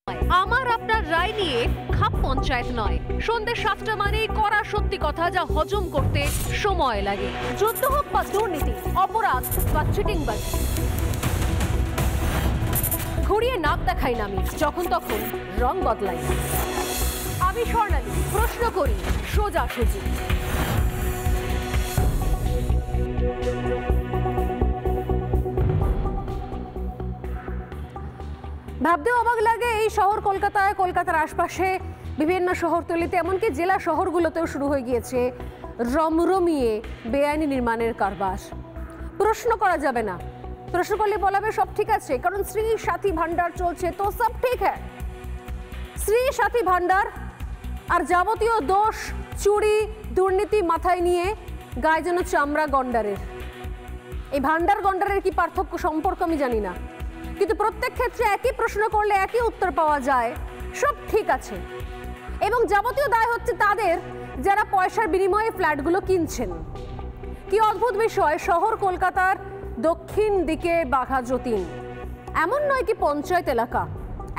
আমার আপনার রায় নিয়ে খাপ পঞ্চায়েত নয়। সন্ধ্যে 7টা মানেই কড়া সত্যি কথা যা হজম করতে সময় লাগে। যুদ্ধ হোক বা দুর্নীতি, অপরাধ বা চিটিংবাজ, ঘুরিয়ে নাক দেখাই না আমি, যখন তখন রং বদলাই। আমি স্বর্ণালী, প্রশ্ন করি সোজাসুজি। ভাবতেও অবাক লাগে এই শহর কলকাতায়, কলকাতার আশপাশে বিভিন্ন শহরতলিতে, এমনকি জেলা শহরগুলোতেও শুরু হয়ে গিয়েছে রমরমিয়ে বেআইনি নির্মাণের কারবার। প্রশ্ন করা যাবে না, প্রশ্ন করলে বলা হবে সব ঠিক আছে, কারণ শ্রী সাথী ভান্ডার চলছে, তো সব ঠিক হ্যাঁ। শ্রী সাথী ভান্ডার আর যাবতীয় দোষ, চুরি, দুর্নীতি মাথায় নিয়ে গায়ে যেন চামড়া গন্ডারের। এই ভান্ডার গন্ডারের কি পার্থক্য সম্পর্ক আমি জানি না, কিন্তু প্রত্যেক ক্ষেত্রে একই প্রশ্ন করলে একই উত্তর পাওয়া যায়, সব ঠিক আছে। এবং যাবতীয় দায় হচ্ছে তাদের যারা পয়সার বিনিময়ে ফ্ল্যাটগুলো কিনছেন। কি অদ্ভুত বিষয়, শহর কলকাতার দক্ষিণ দিকে বাঘা যতীন, এমন নয় কি পঞ্চায়েত এলাকা,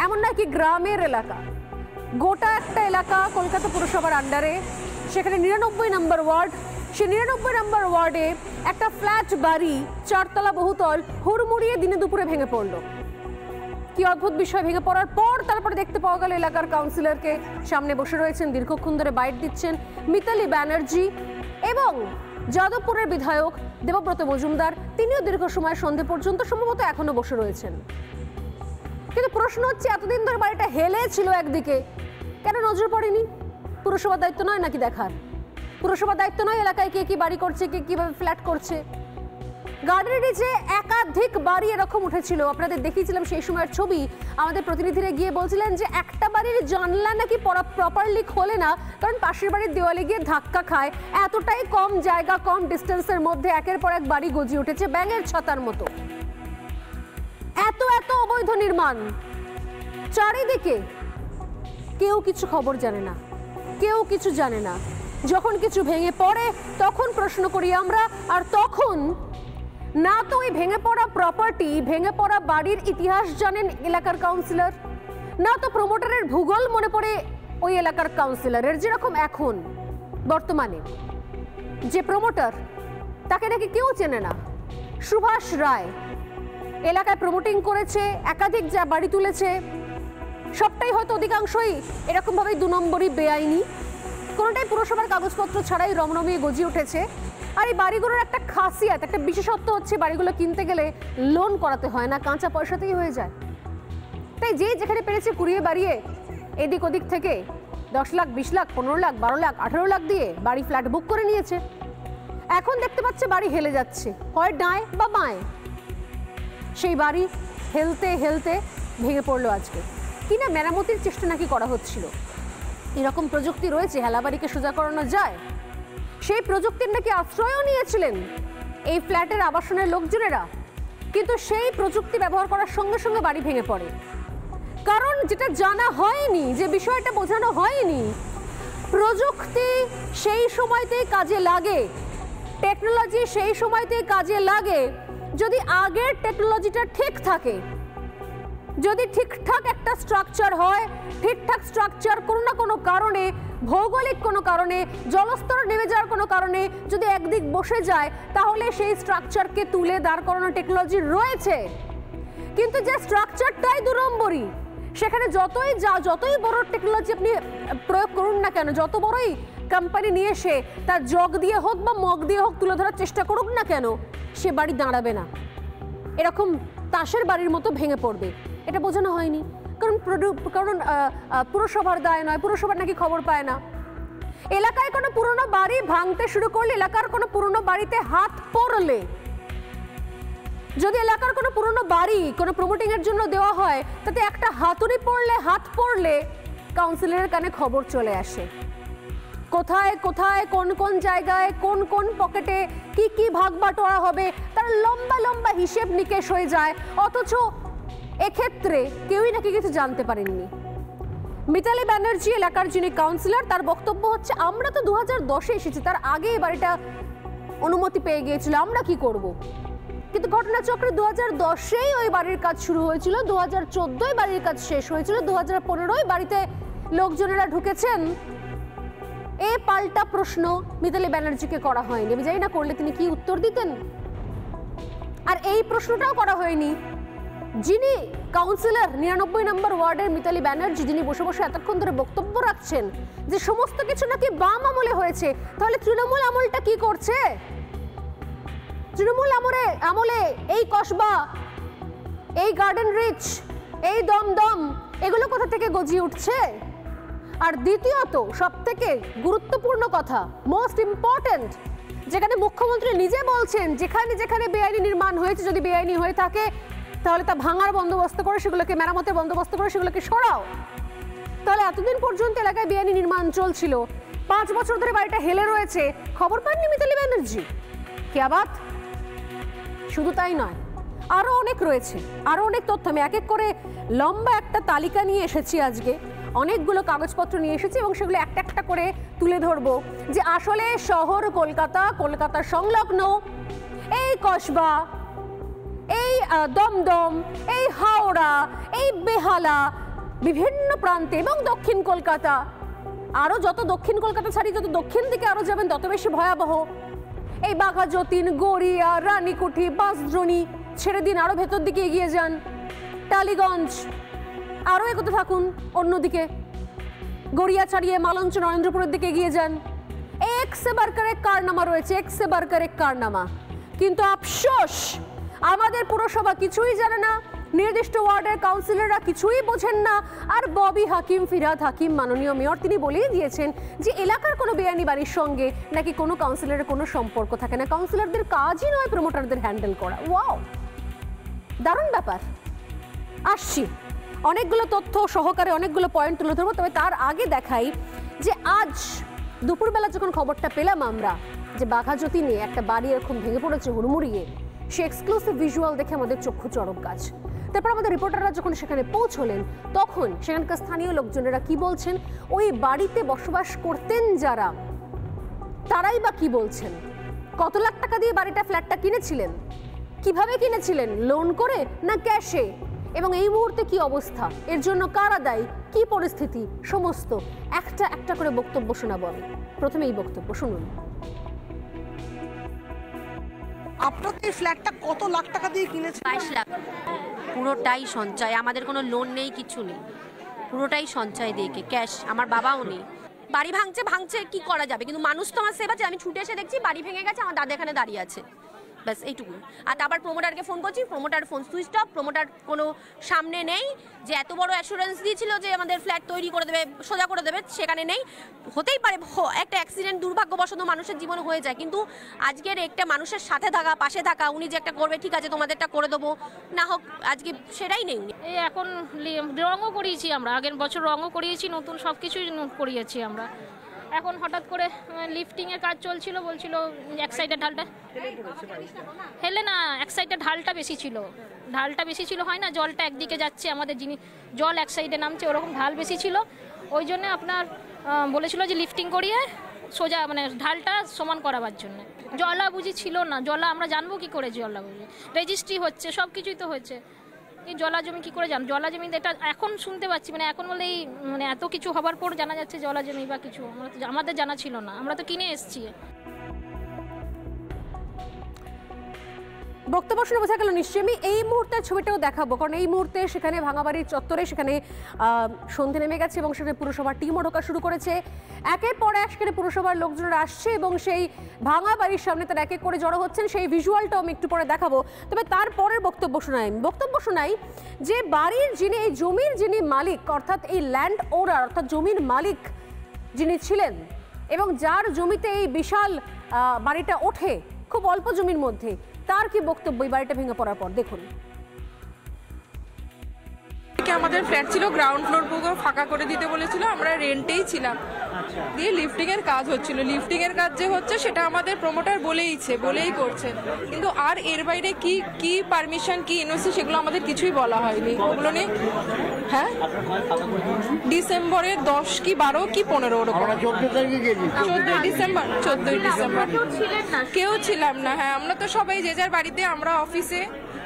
এমন নয় কি গ্রামের এলাকা, গোটা একটা এলাকা কলকাতা পুরসভার আন্ডারে। সেখানে 99 নম্বর ওয়ার্ড, সেই 99 নম্বর ওয়ার্ডে একটা ফ্ল্যাট বাড়ি, 4 তলা বহুতল, হুড়মুড়িয়ে দিনে দুপুরে ভেঙে পড়লো। কি অদ্ভুত বিষয়, ভেঙে পড়ার পর তারপরে দেখতে পাওয়া গেল এলাকার কাউন্সিলরকে সামনে বসে রয়েছেন, দীর্ঘক্ষণ ধরে বাইট দিচ্ছেন মিতালি ব্যানার্জি, এবং যাদবপুরের বিধায়ক দেবব্রত মজুমদার, তিনিও দীর্ঘ সময় সন্ধে পর্যন্ত সম্ভবত এখনো বসে রয়েছেন। কিন্তু প্রশ্ন হচ্ছে, এতদিন ধরে বাড়িটা হেলে ছিল একদিকে, কেন নজর পড়েনি? পুরসভার দায়িত্ব নয় নাকি দেখার? পুরসভার দায়িত্ব নয় এলাকায় কে কি বাড়ি করছে, কে কিভাবে ফ্ল্যাট করছে? গার্ডেনের নিচে একাধিক বাড়ি এরকম উঠেছিল, আপনাদের দেখিয়েছিলাম সেই সময়ের ছবি। আমাদের প্রতিনিধিরা গিয়ে বলছিলেন যে একটা বাড়ির জানলা নাকি প্রপারলি খোলে না, কারণ পাশের বাড়ির দেওয়ালে গিয়ে ধাক্কা খায়। এতটাই কম জায়গা, কম ডিস্টেন্সের মধ্যে একের পর এক বাড়ি গজিয়ে উঠেছে ব্যাঙের ছাতার মতো। এত এত অবৈধ নির্মাণ চারিদিকে, কেউ কিছু খবর জানে না, কেউ কিছু জানে না। যখন কিছু ভেঙে পড়ে তখন প্রশ্ন করি আমরা, আর তখন না তো ওই ভেঙে পড়া প্রপার্টি, ভেঙে পড়া বাড়ির ইতিহাস জানেন এলাকার কাউন্সিলর, না তো প্রমোটারের ভূগোল মনে পড়ে ওই এলাকার কাউন্সিলরের। যেরকম এখন বর্তমানে যে প্রমোটার, তাকে নাকি কেউ চেনে না, সুভাষ রায়, এলাকায় প্রমোটিং করেছে, একাধিক যা বাড়ি তুলেছে, সবটাই হয়তো অধিকাংশই এরকমভাবেই 2 নম্বরই বেআইনি, কোনোটাই পুরসভার কাগজপত্র ছাড়াই রমরমিয়ে গজিয়ে উঠেছে। আর এই বাড়িগুলোর একটা খাসিয়াত, একটা বিশেষত্ব হচ্ছে বাড়িগুলো কিনতে গেলে লোন করাতে হয় না, কাঁচা পয়সাতেই হয়ে যায়। তাই যে যেখানে পেরেছে কুড়িয়ে বাড়িয়ে এদিক ওদিক থেকে 10 লাখ, 20 লাখ, 15 লাখ, 12 লাখ, 18 লাখ দিয়ে বাড়ি ফ্ল্যাট বুক করে নিয়েছে। এখন দেখতে পাচ্ছে বাড়ি হেলে যাচ্ছে, হয় ডাঁয় বা বাঁয়। সেই বাড়ি হেলতে হেলতে ভেঙে পড়লো আজকে, কিনা মেরামতির চেষ্টা নাকি করা হচ্ছিল। এরকম প্রযুক্তি রয়েছে, হেলা বাড়িকে সোজা করানো যায়। সেই প্রযুক্তির নাকি আশ্রয়ও নিয়েছিলেন এই ফ্ল্যাটের আবাসনের লোকজনেরা, কিন্তু সেই প্রযুক্তি ব্যবহার করার সঙ্গে সঙ্গে বাড়ি ভেঙে পড়ে। কারণ যেটা জানা হয়নি, যে বিষয়টা বোঝানো হয়নি, প্রযুক্তি সেই সময়তেই কাজে লাগে, টেকনোলজি সেই সময়তেই কাজে লাগে যদি আগের টেকনোলজিটা ঠিক থাকে, যদি ঠিকঠাক একটা স্ট্রাকচার হয়। ঠিকঠাক স্ট্রাকচার কোনো না কোনো কারণে, ভৌগোলিক কোনো কারণে, জলস্তর নেমে যাওয়ার কোনো কারণে যদি একদিক বসে যায়, তাহলে সেই স্ট্রাকচারকে তুলে দাঁড় করানোর টেকনোলজি রয়েছে। কিন্তু যে স্ট্রাকচারটাই 2 নম্বরই, সেখানে যতই বড় টেকনোলজি আপনি প্রয়োগ করুন না কেন, যত বড়ই কোম্পানি নিয়ে এসে তার জগ দিয়ে হোক বা মগ দিয়ে হোক তুলে ধরার চেষ্টা করুক না কেন, সে বাড়ি দাঁড়াবে না, এরকম তাসের বাড়ির মতো ভেঙে পড়বে। এটা বোঝানো হয়নি, কারণ পুরসভার দায় নয়, পুরসভার নাকি খবর পায় না। এলাকায় কোনো পুরনো বাড়ি ভাঙতে শুরু করলে, এলাকার কোনো পুরনো বাড়িতে হাত পড়লে, যদি এলাকার কোনো পুরনো বাড়ি কোনো প্রমোটিং এর জন্য দেওয়া হয়, তাতে একটা হাতুড়ি পড়লে, হাত পড়লে কাউন্সিলরের কানে খবর চলে আসে। কোথায় কোথায়, কোন কোন জায়গায়, কোন কোন পকেটে কি কি ভাগ বাটোয়ারা হবে, তার লম্বা লম্বা হিসেব নিকেশ হয়ে যায়। অথচ এক্ষেত্রে কেউই নাকি কিছু জানতে পারেননি। মিতালি ব্যানার্জি এলাকার যিনি কাউন্সিলর, তার বক্তব্য হচ্ছে, আমরা তো 2010-এ এসেছি, তার আগে এই বাড়িটা অনুমতি পেয়ে গিয়েছিল, আমরা কি করব? কিন্তু ঘটনাচক্রে 2010-এই ওই বাড়ির কাজ শুরু হয়েছিল, 2014-য় বাড়ির কাজ শেষ হয়েছিল, 2015-য় বাড়িতে লোকজনেরা ঢুকেছেন। এই পাল্টা প্রশ্ন মিতালি ব্যানার্জিকে করা হয়নি। আমি জানি না করলে তিনি কি উত্তর দিতেন। আর এই প্রশ্নটাও করা হয়নি যিনি কাউন্সিলর 99 নম্বর ওয়ার্ডের মিতালি ব্যানার্জি, যিনি বসে বসে এতক্ষণ ধরে বক্তব্য রাখছেন যে সমস্ত কিছু নাকি বাম আমলে হয়েছে। তাহলে তৃণমূল আমলটা কি করছে? তৃণমূল আমলে এই কসবা, এই গার্ডেন রিচ, এই দমদম, এগুলো কোথা থেকে গজিয়ে উঠছে? আর দ্বিতীয়ত সবথেকে গুরুত্বপূর্ণ কথা, মোস্ট ইম্পর্টেন্ট, যেখানে মুখ্যমন্ত্রী নিজে বলছেন যেখানে যেখানে বেআইনি নির্মাণ হয়েছে, যদি বেআইনি হয়ে থাকে তাহলে তা ভাঙার বন্দোবস্ত করে, সেগুলোকে মেরামতের বন্দোবস্ত করে সেগুলোকে সরাও। তাহলে এতদিন পর্যন্ত এলাকায় বেআইনি নির্মাণ চলছিল, 5 বছর ধরে বাড়িটা হেলে রয়েছে, খবর পাননি মিতালি ব্যানার্জি? কি আবাত? শুধু তাই নয়, আরো অনেক রয়েছে, আরো অনেক তথ্য। আমি এক এক করে লম্বা একটা তালিকা নিয়ে এসেছি আজকে, অনেকগুলো কাগজপত্র নিয়ে এসেছি এবং সেগুলো একটা একটা করে তুলে ধরবো যে আসলে শহর কলকাতা, কলকাতার সংলগ্ন এই কসবা, এই দমদম, এই হাওড়া, এই বেহালা, বিভিন্ন প্রান্তে এবং দক্ষিণ কলকাতা, আরো যত দক্ষিণ কলকাতা ছাড়ি যত দক্ষিণ দিকে আরো যাবেন তত বেশি ভয়াবহ। এই বাঘা যতীন, গড়িয়া, রানীকুঠি, বাঁশদ্রোণী, ছেড়ে দিন আরো ভেতর দিকে এগিয়ে যান, টালিগঞ্জ, আরো এগোতে থাকুন অন্যদিকে, গড়িয়া ছাড়িয়ে মালঞ্চ, নরেন্দ্রপুরের দিকে এগিয়ে যান। এক সে বারকার এক কারনামা রয়েছে, এক সে বারকার এক কারনামা। কিন্তু আফসোস আমাদের পুরসভা কিছুই জানে না, নির্দিষ্ট ওয়ার্ডের কাউন্সিলররা কিছুই বোঝেন না। আর ববি হাকিম, ফিরহাদ হাকিম, মাননীয় মেয়র, তিনি বলেই দিয়েছেন যে এলাকার কোনো বেআইনি বাড়ির সঙ্গে নাকি কোনো কাউন্সিলরের কোনো সম্পর্ক থাকে না, কাউন্সিলরদের কাজই নয় প্রমোটারদের হ্যান্ডেল করা। ওয়াও, দারুণ ব্যাপার। আসছি অনেকগুলো তথ্য সহকারে অনেকগুলো পয়েন্ট তুলে ধরবো, তবে তার আগে দেখাই যে আজ দুপুরবেলা যখন খবরটা পেলাম আমরা যে বাঘা যতীনে একটা বাড়ি এরকম ভেঙে পড়েছে হুড়মুড়িয়ে, সে এক্সক্লুসিভ ভিজুয়াল দেখে আমাদের চক্ষু চড়ক গাছ। তারপর আমাদের রিপোর্টাররা যখন সেখানে পৌঁছলেন তখন সেখানকার স্থানীয় লোকজনেরা কি বলছেন, ওই বাড়িতে বসবাস করতেন যারা, তারাই বা কি বলছেন, কত লাখ টাকা দিয়ে বাড়িটা, ফ্ল্যাটটা কিনেছিলেন, কিভাবে কিনেছিলেন, লোন করে না ক্যাশে, এবং এই মুহূর্তে কি অবস্থা, এর জন্য কারা দায়ী, কি পরিস্থিতি, সমস্ত একটা একটা করে বক্তব্য শোনাবো আমি। প্রথমে এই বক্তব্য শুনুন। আপনাদের এই ফ্ল্যাটটা কত লাখ টাকা দিয়ে কিনেছেন? 22 লাখ। পুরোটাই সঞ্চয়, আমাদের কোনো লোন নেই, কিছু নেই, পুরোটাই সঞ্চয় দিয়ে ক্যাশ। আমার বাবাও নেই। বাড়ি ভাঙছে কি করা যাবে, কিন্তু মানুষ তো আমার সেবা চায়। আমি ছুটে এসে দেখছি বাড়ি ভেঙে গেছে, আমার দাদা এখানে দাঁড়িয়ে আছে, ব্যাস এইটুকু। আর আবার প্রমোটারকে ফোন করছি, promoter phone switch off, promoter কোনো সামনে নেই। যে এত বড় অ্যাসুরেন্স দিয়েছিল যে আমাদের ফ্ল্যাট তৈরি করে দেবে, সোজা করে দেবে, সেখানে নেই। হতেই পারে একটা অ্যাক্সিডেন্ট দুর্ভাগ্যবশত মানুষের জীবনে হয়ে যায়, কিন্তু আজকের একটা মানুষের সাথে থাকা, পাশে থাকা, উনি যে একটা করবে, ঠিক আছে তোমাদেরটা করে দেবো, না হোক, আজকে সেটাই নেই। এই এখন রঙও করিয়েছি আমরা, আগের বছর রঙও করিয়েছি, নতুন সব কিছুই করিয়েছি আমরা। এখন হঠাৎ করে লিফটিংয়ের কাজ চলছিল, বলছিল এক সাইডের ঢালটা হেলে না, এক সাইডের ঢালটা বেশি ছিল, হয় না, জলটা একদিকে যাচ্ছে, আমাদের জল এক সাইডে নামছে, ওরকম ঢাল বেশি ছিল। ওই জন্য আপনার বলেছিল যে লিফটিং করিয়ে সোজা মানে ঢালটা সমান করাবার জন্য। জলা বুঝি ছিল না, জলা আমরা জানবো কি করে, জলা বুঝি রেজিস্ট্রি হচ্ছে, সব কিছুই তো হচ্ছে, এই জলা জমি কি করে জান, জলা জমি এটা এখন শুনতে পাচ্ছি, মানে এখন বলে এই মানে এত কিছু হবার পর জানা যাচ্ছে জলা জমি বা কিছু, আমাদের জানা ছিল না, আমরা তো কিনে এসেছি। বক্তব্য শুনে বোঝা গেল নিশ্চয়ই। আমি এই মুহূর্তের ছবিটাও দেখাবো, কারণ এই মুহূর্তে সেখানে ভাঙাবাড়ির চত্বরে সেখানে সন্ধে নেমে গেছে এবং সেখানে পুরসভার টিমও ঢোকা শুরু করেছে। একের পর এক সেখানে পুরসভার লোকজনরা আসছে এবং সেই ভাঙা বাড়ির সামনে তারা এক এক করে জড়ো হচ্ছেন। সেই ভিজুয়ালটাও আমি একটু পরে দেখাবো। তবে তারপরের বক্তব্য শোনাই যে বাড়ির যিনি, এই জমির যিনি মালিক, অর্থাৎ এই ল্যান্ড ওনার, অর্থাৎ জমির মালিক যিনি ছিলেন এবং যার জমিতে এই বিশাল বাড়িটা ওঠে খুব অল্প জমির মধ্যে, তার কি বক্তব্য এই বাড়িটা ভেঙে পড়ার পর দেখুন। আমাদের ফ্ল্যাট ছিল গ্রাউন্ড ফ্লোর পুরো ফাঁকা করে দিতে বলেছিল, আমরা রেন্টেই ছিলাম। দিয়ে লিফটিং এর কাজ হচ্ছিল। লিফটিং এর কাজ যে হচ্ছে সেটা আমাদের প্রমোটার বলেই করছেন, কিন্তু আর এর বাইরে কি কি পারমিশন কি এনওসি সেগুলো আমাদের কিছুই বলা হয়নি। ওগুলো নিয়ে হ্যাঁ ডিসেম্বরের 10 কি 12 কি 15 ওরকম 14 ডিসেম্বর কেউ ছিলাম না। হ্যাঁ আমরা তো সবাই যে যার বাড়িতে, আমরা অফিসে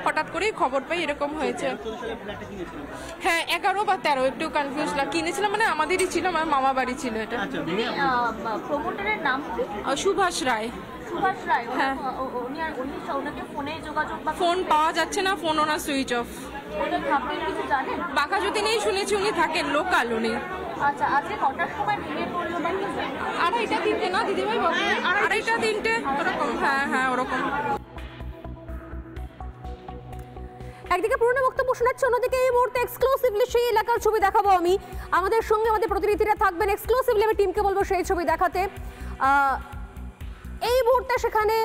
হঠাৎ করেই খবর পাই এরকম হয়েছে। হ্যাঁ 11 বা 13 একটু কনফিউজ কিনেছিলাম, মানে আমাদেরই ছিল, আমার মামা বাড়ি ছিল এটা। প্রমোটারের নাম সুভাষ রায়। হ্যাঁ ফোন পাওয়া যাচ্ছে না, ফোন ওনার সুইচ অফ। বাঘাযতীনে নেই শুনেছি, উনি থাকেন লোকাল উনি। আচ্ছা আজকে কটার সময় ভেঙে পড়লো? 2:30 3টে না দিদিভাই? 2:30 3টে ওরকম। হ্যাঁ ওরকম। একদিকে পুরনো বক্তব্য শোনাচ্ছে, অন্যদিকে এই মুহূর্তে এক্সক্লুসিভলি সেই এলাকার ছবি দেখাবো আমি। আমাদের সঙ্গে আমাদের প্রতিনিধিরা থাকবেন, এক্সক্লুসিভলি আমি টিমকে বলবো সেই ছবি দেখাতে। এই মুহূর্তে সেখানে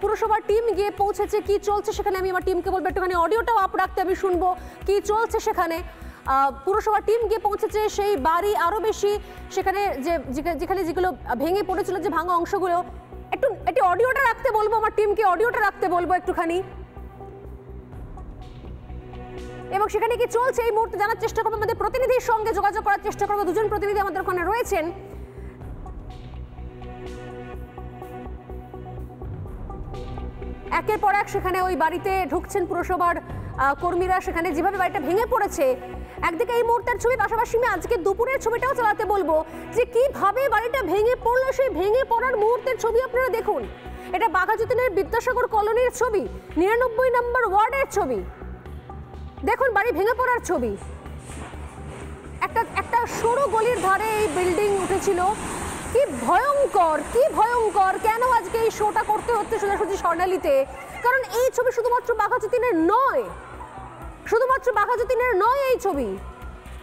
পুরসভার টিম গিয়ে পৌঁছেছে, কি চলছে সেখানে আমি আমার টিমকে বলবো একটুখানি অডিওটাও আপ রাখতে, আমি শুনবো কি চলছে সেখানে। পুরসভার টিম গিয়ে পৌঁছেছে সেই বাড়ি, আরও বেশি সেখানে যেখানে যেগুলো ভেঙে পড়েছিল, যে ভাঙা অংশগুলো, একটু অডিওটা রাখতে বলবো আমার টিমকে, অডিওটা রাখতে বলবো একটুখানি, এবং সেখানে কি চলছে এই মুহূর্তে জানার চেষ্টা করবো। আমাদের প্রতিনিধির সঙ্গে যোগাযোগ করার চেষ্টা করবো, দুজন প্রতিনিধি আমাদের ওখানে রয়েছেন। একের পর এক সেখানে ওই বাড়িতে ঢুকছেন পুরসভার কর্মীরা, সেখানে যেভাবে বাড়িটা ভেঙে পড়েছে। একদিকে এই মুহূর্তের ছবি, পাশাপাশি আমি আজকে দুপুরের ছবিটাও চালাতে বলবো, যে কিভাবে বাড়িটা ভেঙে পড়লো, সেই ভেঙে পড়ার মুহূর্তের ছবি আপনারা দেখুন। এটা বাঘাযতীনের বিদ্যাসাগর কলোনির ছবি, 99 নম্বর ওয়ার্ডের ছবি। দেখুন বাড়ি ভেঙে পড়ার ছবি। একটা সরু গলির ধারে এই বিল্ডিং উঠেছিল। কি ভয়ঙ্কর, কি ভয়ঙ্কর! কেন আজকে এই শোটা করতে হচ্ছে সোজাসুজি স্বর্ণালীতে? কারণ এই ছবি শুধুমাত্র বাঘাযতীনের নয়, শুধুমাত্র বাঘাযতীনের নয় এই ছবি।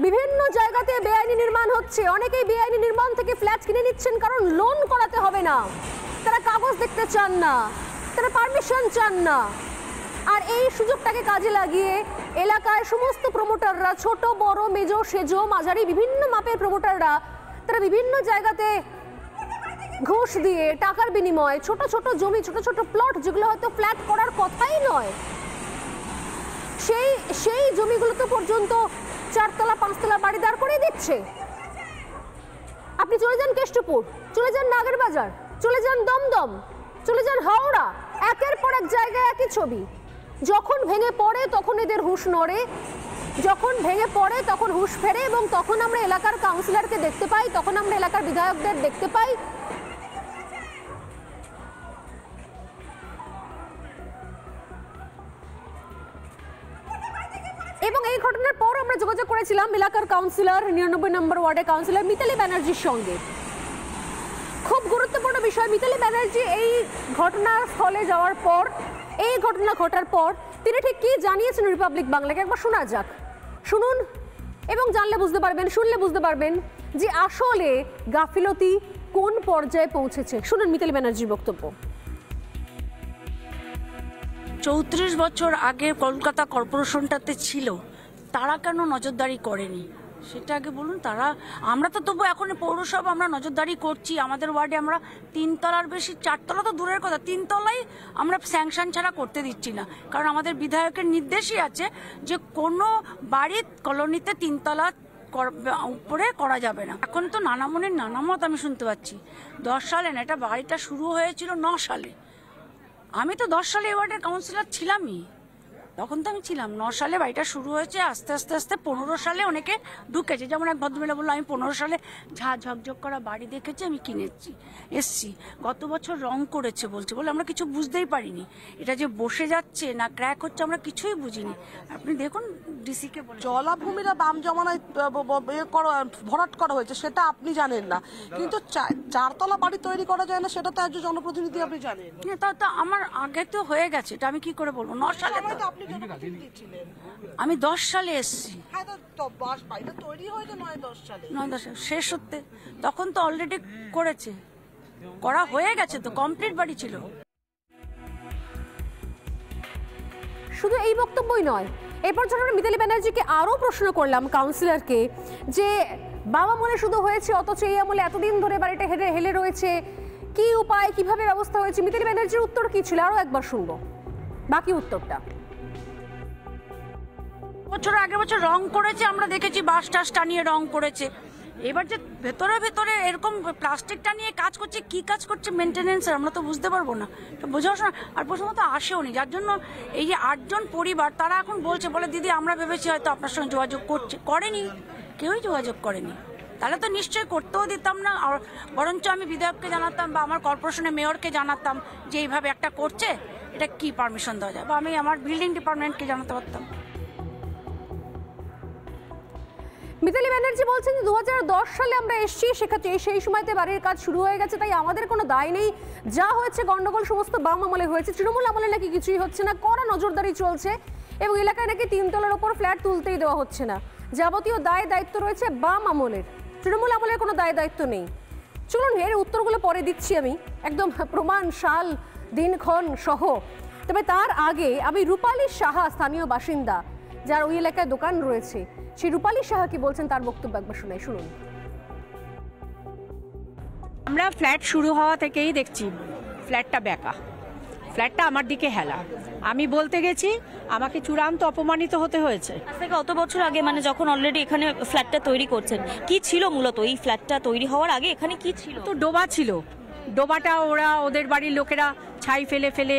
বিভিন্ন জায়গাতে বেআইনি নির্মাণ হচ্ছে। অনেকেই বেআইনি নির্মাণ থেকে ফ্ল্যাট কিনে নিচ্ছেন, কারণ লোন করাতে হবে না, তারা কাগজ দেখতে চান না, তারা পারমিশন চান না। আর এই সুযোগটাকে কাজে লাগিয়ে এলাকায় সমস্ত প্রমোটাররা, ছোট বড় মেজো সেজো মাঝারি বিভিন্ন মাপের প্রমোটাররা, তারা বিভিন্ন জায়গাতে ঘুষ দিয়ে টাকার বিনিময়ে ছোট ছোট জমি, ছোট ছোট প্লট, যেগুলো হয়তো ফ্ল্যাট করার কথাই নয়, সেই জমিগুলোতে পর্যন্ত 4তলা 5তলা বাড়ি দাঁড় করিয়ে দিচ্ছে। আপনি চলে যান কেষ্টপুর, চলে যান নাগেরবাজার, চলে যান দমদম, চলে যান হাওড়া, একের পর এক জায়গায় একই ছবি। যখন ভেঙে পড়ে তখন এদের হুঁশ নড়ে, যখন ভেঙে পড়ে তখন হুঁশ ফেরে, এবং তখন আমরা এলাকার কাউন্সিলরকে দেখতে পাই, তখন আমরা এলাকার বিধায়কদের দেখতে পাই এবং এই ঘটনার পর আমরা যোগাযোগ করেছিলাম এলাকার কাউন্সিলর, 99 নম্বর ওয়ার্ডের কাউন্সিলর মিতালি ব্যানার্জির সঙ্গে। খুব গুরুত্বপূর্ণ বিষয়, মিতালি ব্যানার্জি এই ঘটনার স্থলে যাওয়ার পর, এই ঘটনা ঘটার পর তিনি ঠিক কি জানিয়েছেন রিপাবলিক বাংলাকে একবার শোনা যাক। শুনুন এবং জানলে বুঝতে পারবেন, শুনলে বুঝতে পারবেন যে আসলে গাফিলতি কোন পর্যায়ে পৌঁছেছে। শুনুন মিতালি ব্যানার্জির বক্তব্য। 34 বছর আগে কলকাতা কর্পোরেশনটাতে ছিল, তারা কেন নজরদারি করেনি সেটা আগে বলুন। আমরা তো তবু এখন পৌরসভা আমরা নজরদারি করছি। আমাদের ওয়ার্ডে আমরা 3 তলার বেশি, 4 তলা তো দূরের কথা, 3 তলাই আমরা স্যাংশন ছাড়া করতে দিচ্ছি না, কারণ আমাদের বিধায়কের নির্দেশই আছে যে কোনো বাড়ির কলোনিতে 3 তলা উপরে করা যাবে না। এখন তো নানা মনের নানা মত আমি শুনতে পাচ্ছি। 10 সালে না, এটা বাড়িটা শুরু হয়েছিল 9 সালে। আমি তো 10 সালে এই ওয়ার্ডের কাউন্সিলর ছিলামই, তখন তো আমি ছিলাম। 9 সালে বাড়িটা শুরু হয়েছে, আস্তে আস্তে আস্তে 15 সালে অনেকে ঢুকেছে। যেমন এক ভদ্রমহিলা বললো আমি 15 সালে ঝকঝক করা বাড়ি দেখেছি, আমি কিনেছি এসছি। গত বছর রং করেছে বলছে, বলে আমরা কিছু বুঝতেই পারিনি, এটা যে বসে যাচ্ছে না ক্র্যাক হচ্ছে আমরা কিছুই বুঝিনি। আপনি দেখুন ডিসিকে বলে জলাভূমিরা বাম জমানায় ভরাট করা হয়েছে, সেটা আপনি জানেন না, কিন্তু 4তলা বাড়ি তৈরি করা যায় না সেটা তো একজন জনপ্রতিনিধি আপনি জানেন। তা আমার আগে তো হয়ে গেছে, এটা আমি কি করে বলবো। 9 সালে আমি 10 সালে এসছি, 9-10 শেষ হতে, তখন তো অলরেডি করেছে, করা হয়ে গেছে, তো কমপ্লিট বাড়ি ছিল। শুধু এই বক্তব্যই নয়, এরপর যখন মিতালি ব্যানার্জিকে আরও প্রশ্ন করলাম কাউন্সিলরকে, যে বাবা আমলে শুধু হয়েছে, অথচ এই আমলে এতদিন ধরে বাড়িটা হেলে রয়েছে। কি উপায়, কিভাবে ব্যবস্থা হয়েছে? মিতালি ব্যানার্জির উত্তর কি ছিল আরো একবার শুনবো বাকি উত্তরটা। আগের বছর রং করেছে, আমরা দেখেছি বাঁশ টাস টানিয়ে রং করেছে। এবার যে ভেতরে ভেতরে এরকম প্লাস্টিকটা নিয়ে কাজ করছে, কি কাজ করছে মেনটেনেন্সের আমরা তো বুঝতে পারবো না, বোঝাশোনা আর প্রথমত আসেও নি। যার জন্য এই যে 8 জন পরিবার তারা এখন বলছে, বলে দিদি আমরা ভেবেছি হয়তো আপনার সঙ্গে যোগাযোগ করছে, করেনি, কেউই যোগাযোগ করেনি। তাহলে তো নিশ্চয়ই করতেও দিতাম না, আর বরঞ্চ আমি বিধায়ককে জানাতাম বা আমার কর্পোরেশনের মেয়রকে জানাতাম যে এইভাবে একটা করছে, এটা কি পারমিশন দেওয়া যায়, বা আমি আমার বিল্ডিং ডিপার্টমেন্টকে জানাতে পারতাম। মিতালি ব্যানার্জি বলছেন যে 2010 সালে আমরা এসেছি, সেক্ষেত্রে সেই সময়তে বাড়ির কাজ শুরু হয়ে গেছে, তাই আমাদের কোনো দায় নেই। যা হয়েছে গন্ডগোল সমস্ত বাম আমলে হয়েছে, তৃণমূল আমলে নাকি কিছুই হচ্ছে না, কড়া নজরদারি চলছে এবং এলাকায় নাকি 3 তলার ওপর ফ্ল্যাট তুলতেই দেওয়া হচ্ছে না। যাবতীয় দায় দায়িত্ব রয়েছে বাম আমলের, তৃণমূল আমলের কোনো দায় দায়িত্ব নেই। চলুন এর উত্তরগুলো পরে দিচ্ছি আমি, একদম প্রমাণ, সাল, দিনক্ষণ সহ। তবে তার আগে আমি রূপালী সাহা, স্থানীয় বাসিন্দা যার ওই এলাকায় দোকান রয়েছে, সেই রূপালী সাহা কি বলছেন তার বক্তব্য একবার শোনাই, শুনুন। আমরা ফ্ল্যাট শুরু হওয়া থেকেই দেখছি ফ্ল্যাটটা বেঁকা, ফ্ল্যাটটা আমার দিকে হেলা। আমি বলতে গেছি, আমাকে চূড়ান্ত অপমানিত হতে হয়েছে। আজ থেকে অত বছর আগে, মানে যখন অলরেডি এখানে ফ্ল্যাটটা তৈরি করছেন, কি ছিল মূলত এই ফ্ল্যাটটা তৈরি হওয়ার আগে এখানে কি ছিল? তো ডোবা ছিল, ডোবাটা ওদের বাড়ির লোকেরা ছাই ফেলে ফেলে,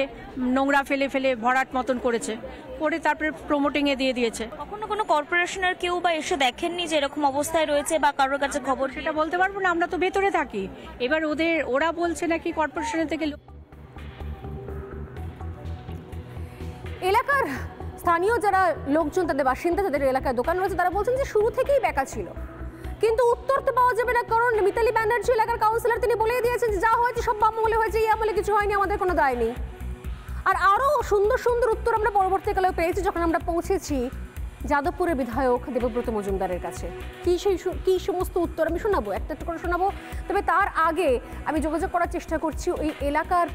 নোংরা ফেলে ফেলে ভরাট মতন করেছে, করে তারপরে প্রমোটিংয়ে দিয়ে দিয়েছে। কখনো কোনো কর্পোরেশনের কেউ বা এসে দেখেননি যে এরকম অবস্থায় রয়েছে বা কারোর কাছে খবর? সেটা বলতে পারবো না, আমরা তো ভেতরে থাকি। এবার ওরা বলছে নাকি কর্পোরেশনের থেকে। এলাকার স্থানীয় যারা লোকজন, তাদের বাসিন্দা, যাদের এলাকায় দোকান রয়েছে, তারা বলছেন যে শুরু থেকেই বেঁকা ছিল, কিন্তু উত্তর তো পাওয়া যাবে না, কারণ মিতালি ব্যানার্জি এলাকার কাউন্সিলর, তিনি বলেই দিয়েছেন যে যা হয়েছে সব বাম আমলে হয়েছে, এই আমলে কিছু হয়নি, আমাদের কোনো দায় নেই। আর আরও সুন্দর সুন্দর উত্তর আমরা পরবর্তীকালেও পেয়েছি যখন আমরা পৌঁছেছি যাদবপুরের বিধায়ক দেবব্রত মজুমদারের কাছে। কি সমস্ত উত্তর আমি শোনাবো, একটা একটা করে শোনাবো। তবে তার আগে আমি যোগাযোগ করার চেষ্টা করছি ওই এলাকার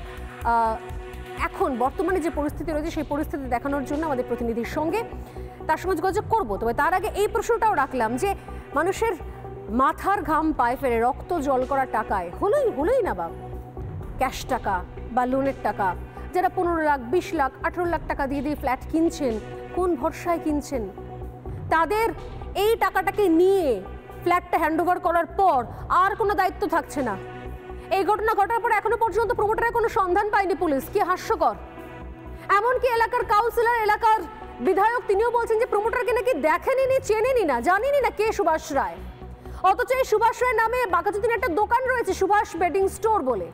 এখন বর্তমানে যে পরিস্থিতি রয়েছে সেই পরিস্থিতি দেখানোর জন্য আমাদের প্রতিনিধির সঙ্গে, তার সঙ্গে যোগাযোগ করব। তবে তার আগে এই প্রশ্নটাও রাখলাম যে মানুষের মাথার ঘাম পায়ে ফেলে রক্ত জল করা টাকায় হলোই না বা ক্যাশ টাকা বা লোনের টাকা, যারা 15 লাখ, 20 লাখ, 18 লাখ টাকা দিয়ে ফ্ল্যাট কিনছেন, কোন ভরসায় কিনছেন? তাদের এই টাকাটাকে নিয়ে ফ্ল্যাটটা হ্যান্ডওভার করার পর আর কোনো দায়িত্ব থাকছে না। এই ঘটনা ঘটার পর এখনো পর্যন্ত প্রমোটারের কোনো সন্ধান পায়নি পুলিশ। কি হাস্যকর! এমনকি এলাকার কাউন্সিলর, এলাকার বিধায়ক, তিনিও বলছেন যে প্রমোটারকে নাকি দেখেনি, চেনেনি না, জানেনি না কে সুভাষ রায়। অথচ এই সুভাষ রায় নামে বাঘাযতীনে একটা দোকান রয়েছে, সুভাষ বেডিং স্টোর বলে,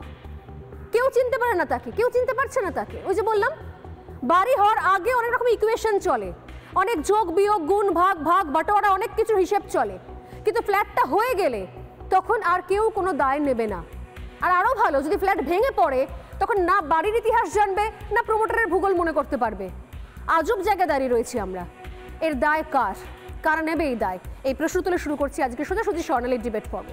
কেউ চিনতে পারে না তাকে, কেউ চিনতে পারছে না তাকে। ওই যে বললাম, বাড়ি হওয়ার আগে অনেক রকম ইকুয়েশন চলে, অনেক যোগ বিয়োগ, গুণ ভাগ, বাটোয়ারা, অনেক কিছুর হিসেব চলে, কিন্তু ফ্ল্যাটটা হয়ে গেলে তখন আর কেউ কোনো দায় নেবে না। আর আরও ভালো, যদি ফ্ল্যাট ভেঙে পড়ে তখন না বাড়ির ইতিহাস জানবে, না প্রমোটারের ভূগোল মনে করতে পারবে। আজব জায়গায় দাঁড়িয়ে রয়েছি আমরা। এর দায় কার? কারা নেবে এই দায়? এই প্রশ্ন তুলে শুরু করছি আজকে সোজাসুজি স্বর্ণালীর ডিবেট পর্ব।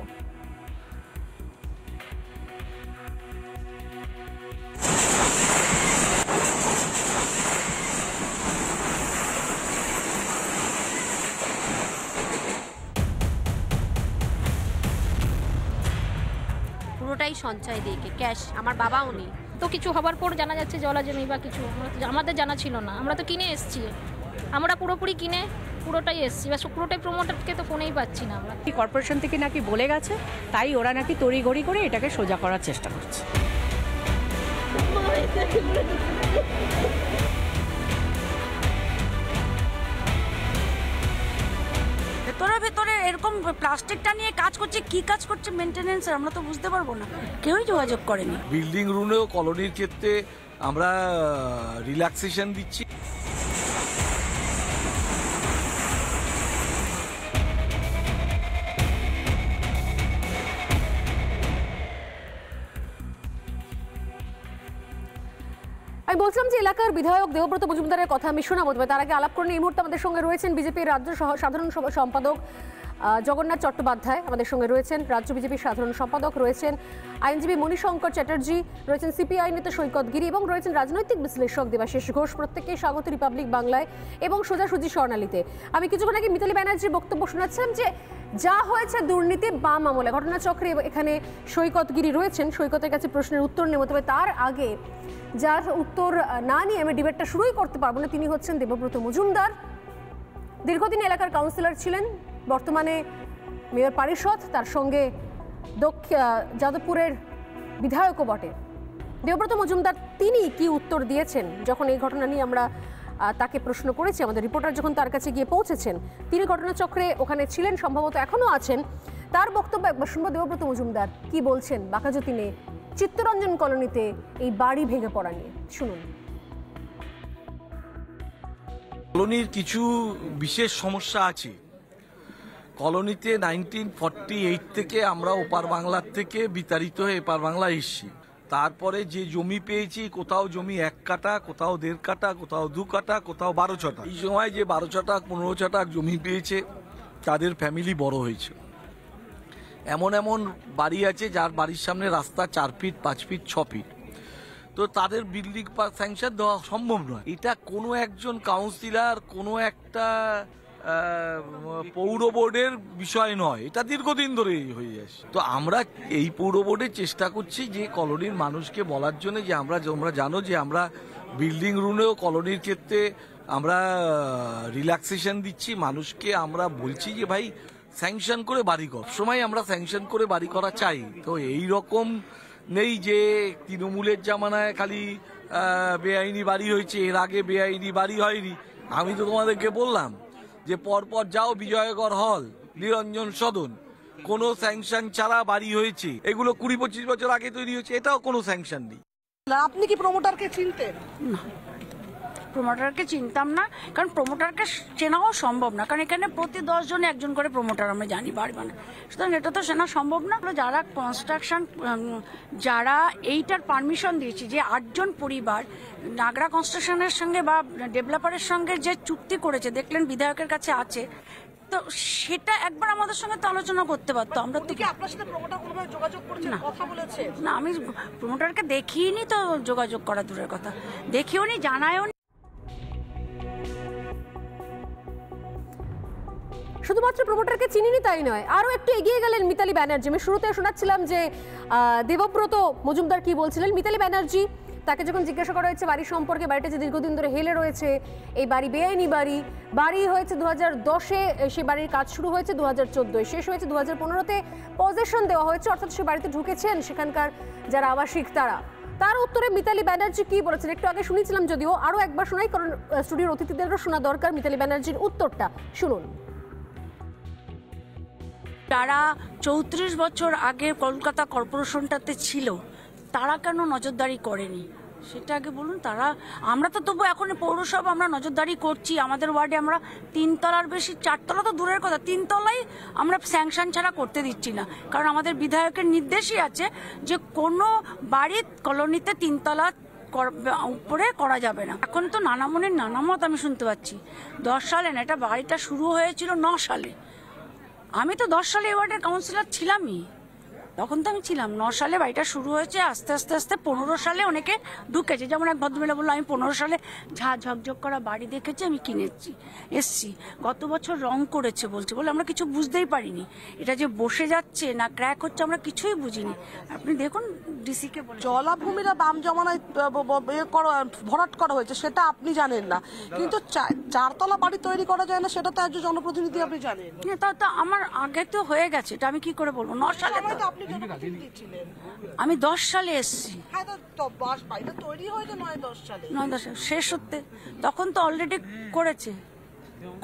পুরোটাই সঞ্চয় দিয়ে ক্যাশ, আমার বাবাও নেই। তো কিছু হবার পর জানা যাচ্ছে জলা জমি বা কিছু, আমাদের জানা ছিল না, আমরা তো কিনে এসেছি, আমরা পুরোপুরি কিনে পুরোটাই এসেছি, বা পুরোটাই প্রমোটারকে তো ফোনেই পাচ্ছি না আমরা। কর্পোরেশন থেকে নাকি বলে গেছে, তাই ওরা নাকি তড়িঘড়ি করে এটাকে সোজা করার চেষ্টা করছে। ভেতরে ভেতরে এরকম প্লাস্টিকটা নিয়ে কাজ করছে, কি কাজ করছে মেনটেনেন্সের আমরা তো বুঝতে পারবো না, কেউই যোগাযোগ করেনি। বিল্ডিং রুমেও কলোনির ক্ষেত্রে আমরা রিল্যাক্সেশন দিচ্ছি। আমি বলছিলাম যে এলাকার বিধায়ক দেবব্রত মজুমদারের কথা আমি শোনাবো, তবে তার আগে আলাপ করেন এই মুহূর্তে আমাদের সঙ্গে রয়েছেন বিজেপির রাজ্য সাধারণ সম্পাদক জগন্নাথ চট্টোপাধ্যায় আমাদের সঙ্গে রয়েছেন, রাজ্য বিজেপির সাধারণ সম্পাদক রয়েছেন, আইনজীবী মণিশঙ্কর চ্যাটার্জি রয়েছেন, সিপিআই নেতা সৈকত গিরি এবং রয়েছেন রাজনৈতিক বিশ্লেষক দেবাশিস ঘোষ। প্রত্যেককেই স্বাগত রিপাবলিক বাংলায় এবং সোজাসুজি স্বর্ণালীতে। আমি কিছুক্ষণ আগে মিতালি ব্যানার্জির বক্তব্য শোনাচ্ছিলাম যে যা হয়েছে দুর্নীতি বাম আমলে, ঘটনাচক্রে এখানে সৈকত গিরি রয়েছেন, সৈকতের কাছে প্রশ্নের উত্তর নেব। তবে তার আগে যার উত্তর না নিয়ে আমি ডিবেটটা শুরুই করতে পারবো না, তিনি হচ্ছেন দেবব্রত মজুমদার। দীর্ঘদিন এলাকার কাউন্সিলর ছিলেন, বর্তমানে মেয়র পারিষদ, তার সঙ্গে যাদবপুরের বিধায়কও বটে। দেবব্রত মজুমদার তিনি কি উত্তর দিয়েছেন যখন এই ঘটনা নিয়ে আমরা তাকে প্রশ্ন করেছি, আমাদের রিপোর্টার যখন তার কাছে গিয়ে পৌঁছেছেন, তিনি ঘটনাচক্রে ওখানে ছিলেন, সম্ভবত এখনও আছেন। তার বক্তব্য একবার শুনবো দেবব্রত মজুমদার কি বলছেন বাঘাযতীনে চিত্তরঞ্জন কলোনিতে এই বাড়ি ভেঙে পড়া নিয়ে। শুনুন। কলোনির কিছু বিশেষ সমস্যা আছে। কলোনিতে 1948 থেকে আমরা ওপার বাংলার থেকে বিতাড়িত হয়ে এপার বাংলা এসেছি। তারপরে যে জমি পেয়েছি, কোথাও জমি 1 কাঠা, কোথাও 1.5 কাঠা, কোথাও 2 কাঠা, কোথাও 12 ছটা। এই সময় যে 12 ছটা 15 ছটা জমি পেয়েছে তাদের ফ্যামিলি বড় হয়েছে। এমন এমন বাড়ি আছে যার বাড়ির সামনে রাস্তা 4 ফিট, 5 ফিট, 6 ফিট। তো তাদের বিল্ডিং স্যাংশন দেওয়া সম্ভব নয়। এটা কোনো একজন কাউন্সিলর, কোনো একটা পৌর বোর্ডের বিষয় নয়, এটা দীর্ঘদিন ধরে হয়ে যাচ্ছে। তো আমরা এই পৌর বোর্ডে চেষ্টা করছি যে কলোনির মানুষকে বলার জন্য যে তোমরা জানো যে আমরা বিল্ডিং রুমেও কলোনির ক্ষেত্রে আমরা রিল্যাক্সেশন দিচ্ছি মানুষকে। আমরা বলছি যে ভাই স্যাংশন করে বাড়ি কর, সময় আমরা স্যাংশন করে বাড়ি করা চাই। তো এই রকম নেই যে তৃণমূলের জামানায় খালি বেআইনি বাড়ি হয়েছে, এর আগে বেআইনি বাড়ি হয়নি। আমি তো তোমাদেরকে বললাম যে পরপর যাও বিজয়গড় হল, নিরঞ্জন সদন, কোনো স্যাংশন ছাড়া বাড়ি হয়েছে। এগুলো 20-25 বছর আগে তৈরি হয়েছে, এটাও কোনো স্যাংশন নেই। আপনি কি প্রমোটারকে চিনতেন? না, প্রমোটারকে চিনতাম না, কারণ প্রমোটারকে চেনাও সম্ভব না, কারণ এখানে প্রতি 10 জনে একজন করে প্রমোটার আমরা জানি বাড়ি বানায়, সুতরাং এটা তো চেনা সম্ভব না। যারা কনস্ট্রাকশন, যারা এইটার পারমিশন দিয়েছে, যে 8 জন পরিবার নাগরা কনস্ট্রাকশনের সঙ্গে বা ডেভেলপারের সঙ্গে যে চুক্তি করেছে, দেখলেন বিধায়কের কাছে আছে, তো সেটা একবার আমাদের সঙ্গে তো আলোচনা করতে পারতো। আমরা তো আপনার সাথে প্রমোটার কোনোভাবে যোগাযোগ করেছেন, কথা বলেছে? না, আমি প্রমোটারকে দেখিনি, তো যোগাযোগ করা দূরের কথা, দেখিও নি, জানায়ও নি। শুধুমাত্র প্রমোটারকে চিনিনি তাই নয়, আরও একটু এগিয়ে গেলেন মিতালি ব্যানার্জি। আমি শুরুতে শোনাচ্ছিলাম যে দেবব্রত মজুমদার কি বলছিলেন। মিতালি ব্যানার্জি, তাকে যখন জিজ্ঞাসা করা হয়েছে বাড়ি সম্পর্কে, বাড়িটা যে দীর্ঘদিন ধরে হেলে রয়েছে, এই বাড়ি বেআইনি বাড়ি হয়েছে 2010-এ, সেই বাড়ির কাজ শুরু হয়েছে 2014-এ, শেষ হয়েছে 2015-তে, পজেশন দেওয়া হয়েছে, অর্থাৎ সে বাড়িতে ঢুকেছেন সেখানকার যারা আবাসিক তারা। তার উত্তরে মিতালি ব্যানার্জি কি বলেছেন একটু আগে শুনেছিলাম, যদিও আরও একবার শোনাই, কারণ স্টুডিওর অতিথিদেরও শোনা দরকার মিতালি ব্যানার্জির উত্তরটা। শুনুন। যারা 34 বছর আগে কলকাতা কর্পোরেশনটাতে ছিল, তারা কেন নজরদারি করেনি সেটা আগে বলুন। আমরা তো তবু এখন পৌরসভা আমরা নজরদারি করছি। আমাদের ওয়ার্ডে আমরা 3 তলার বেশি, 4 তলা তো দূরের কথা, 3 তলাই আমরা স্যাংশন ছাড়া করতে দিচ্ছি না, কারণ আমাদের বিধায়কের নির্দেশই আছে যে কোনো বাড়ির কলোনিতে 3 তলা উপরে করা যাবে না। এখন তো নানা মনের নানা মত আমি শুনতে পাচ্ছি। 10 সালে না, এটা বাড়িটা শুরু হয়েছিল 9 সালে। আমি তো 10 সালে এই ওয়ার্ডের কাউন্সিলর ছিলামই, তখন তো আমি ছিলাম। 9 সালে বাড়িটা শুরু হয়েছে, আস্তে আস্তে আস্তে 15 সালে অনেকে ঢুকেছে। যেমন এক ভদ্রমহিলা বললো আমি 15 সালে ঝকঝক করা বাড়ি দেখেছি, আমি কিনেছি এসছি। গত বছর রং করেছে বলছে, বলে আমরা কিছু বুঝতেই পারিনি, এটা যে বসে যাচ্ছে না ক্র্যাক হচ্ছে আমরা কিছুই বুঝিনি। আপনি দেখুন ডিসিকে বলে জলাভূমিরা বাম জমানায় ভরাট করা হয়েছে, সেটা আপনি জানেন না, কিন্তু 4 তলা বাড়ি তৈরি করা যায় না সেটা তো একজন জনপ্রতিনিধি আপনি জানেন। তা আমার আগে তো হয়ে গেছে, এটা আমি কি করে বলবো। 9 সালে আমি 10 সালে এসছি, 9-10 সালে শেষ হতে, তখন তো অলরেডি করেছে,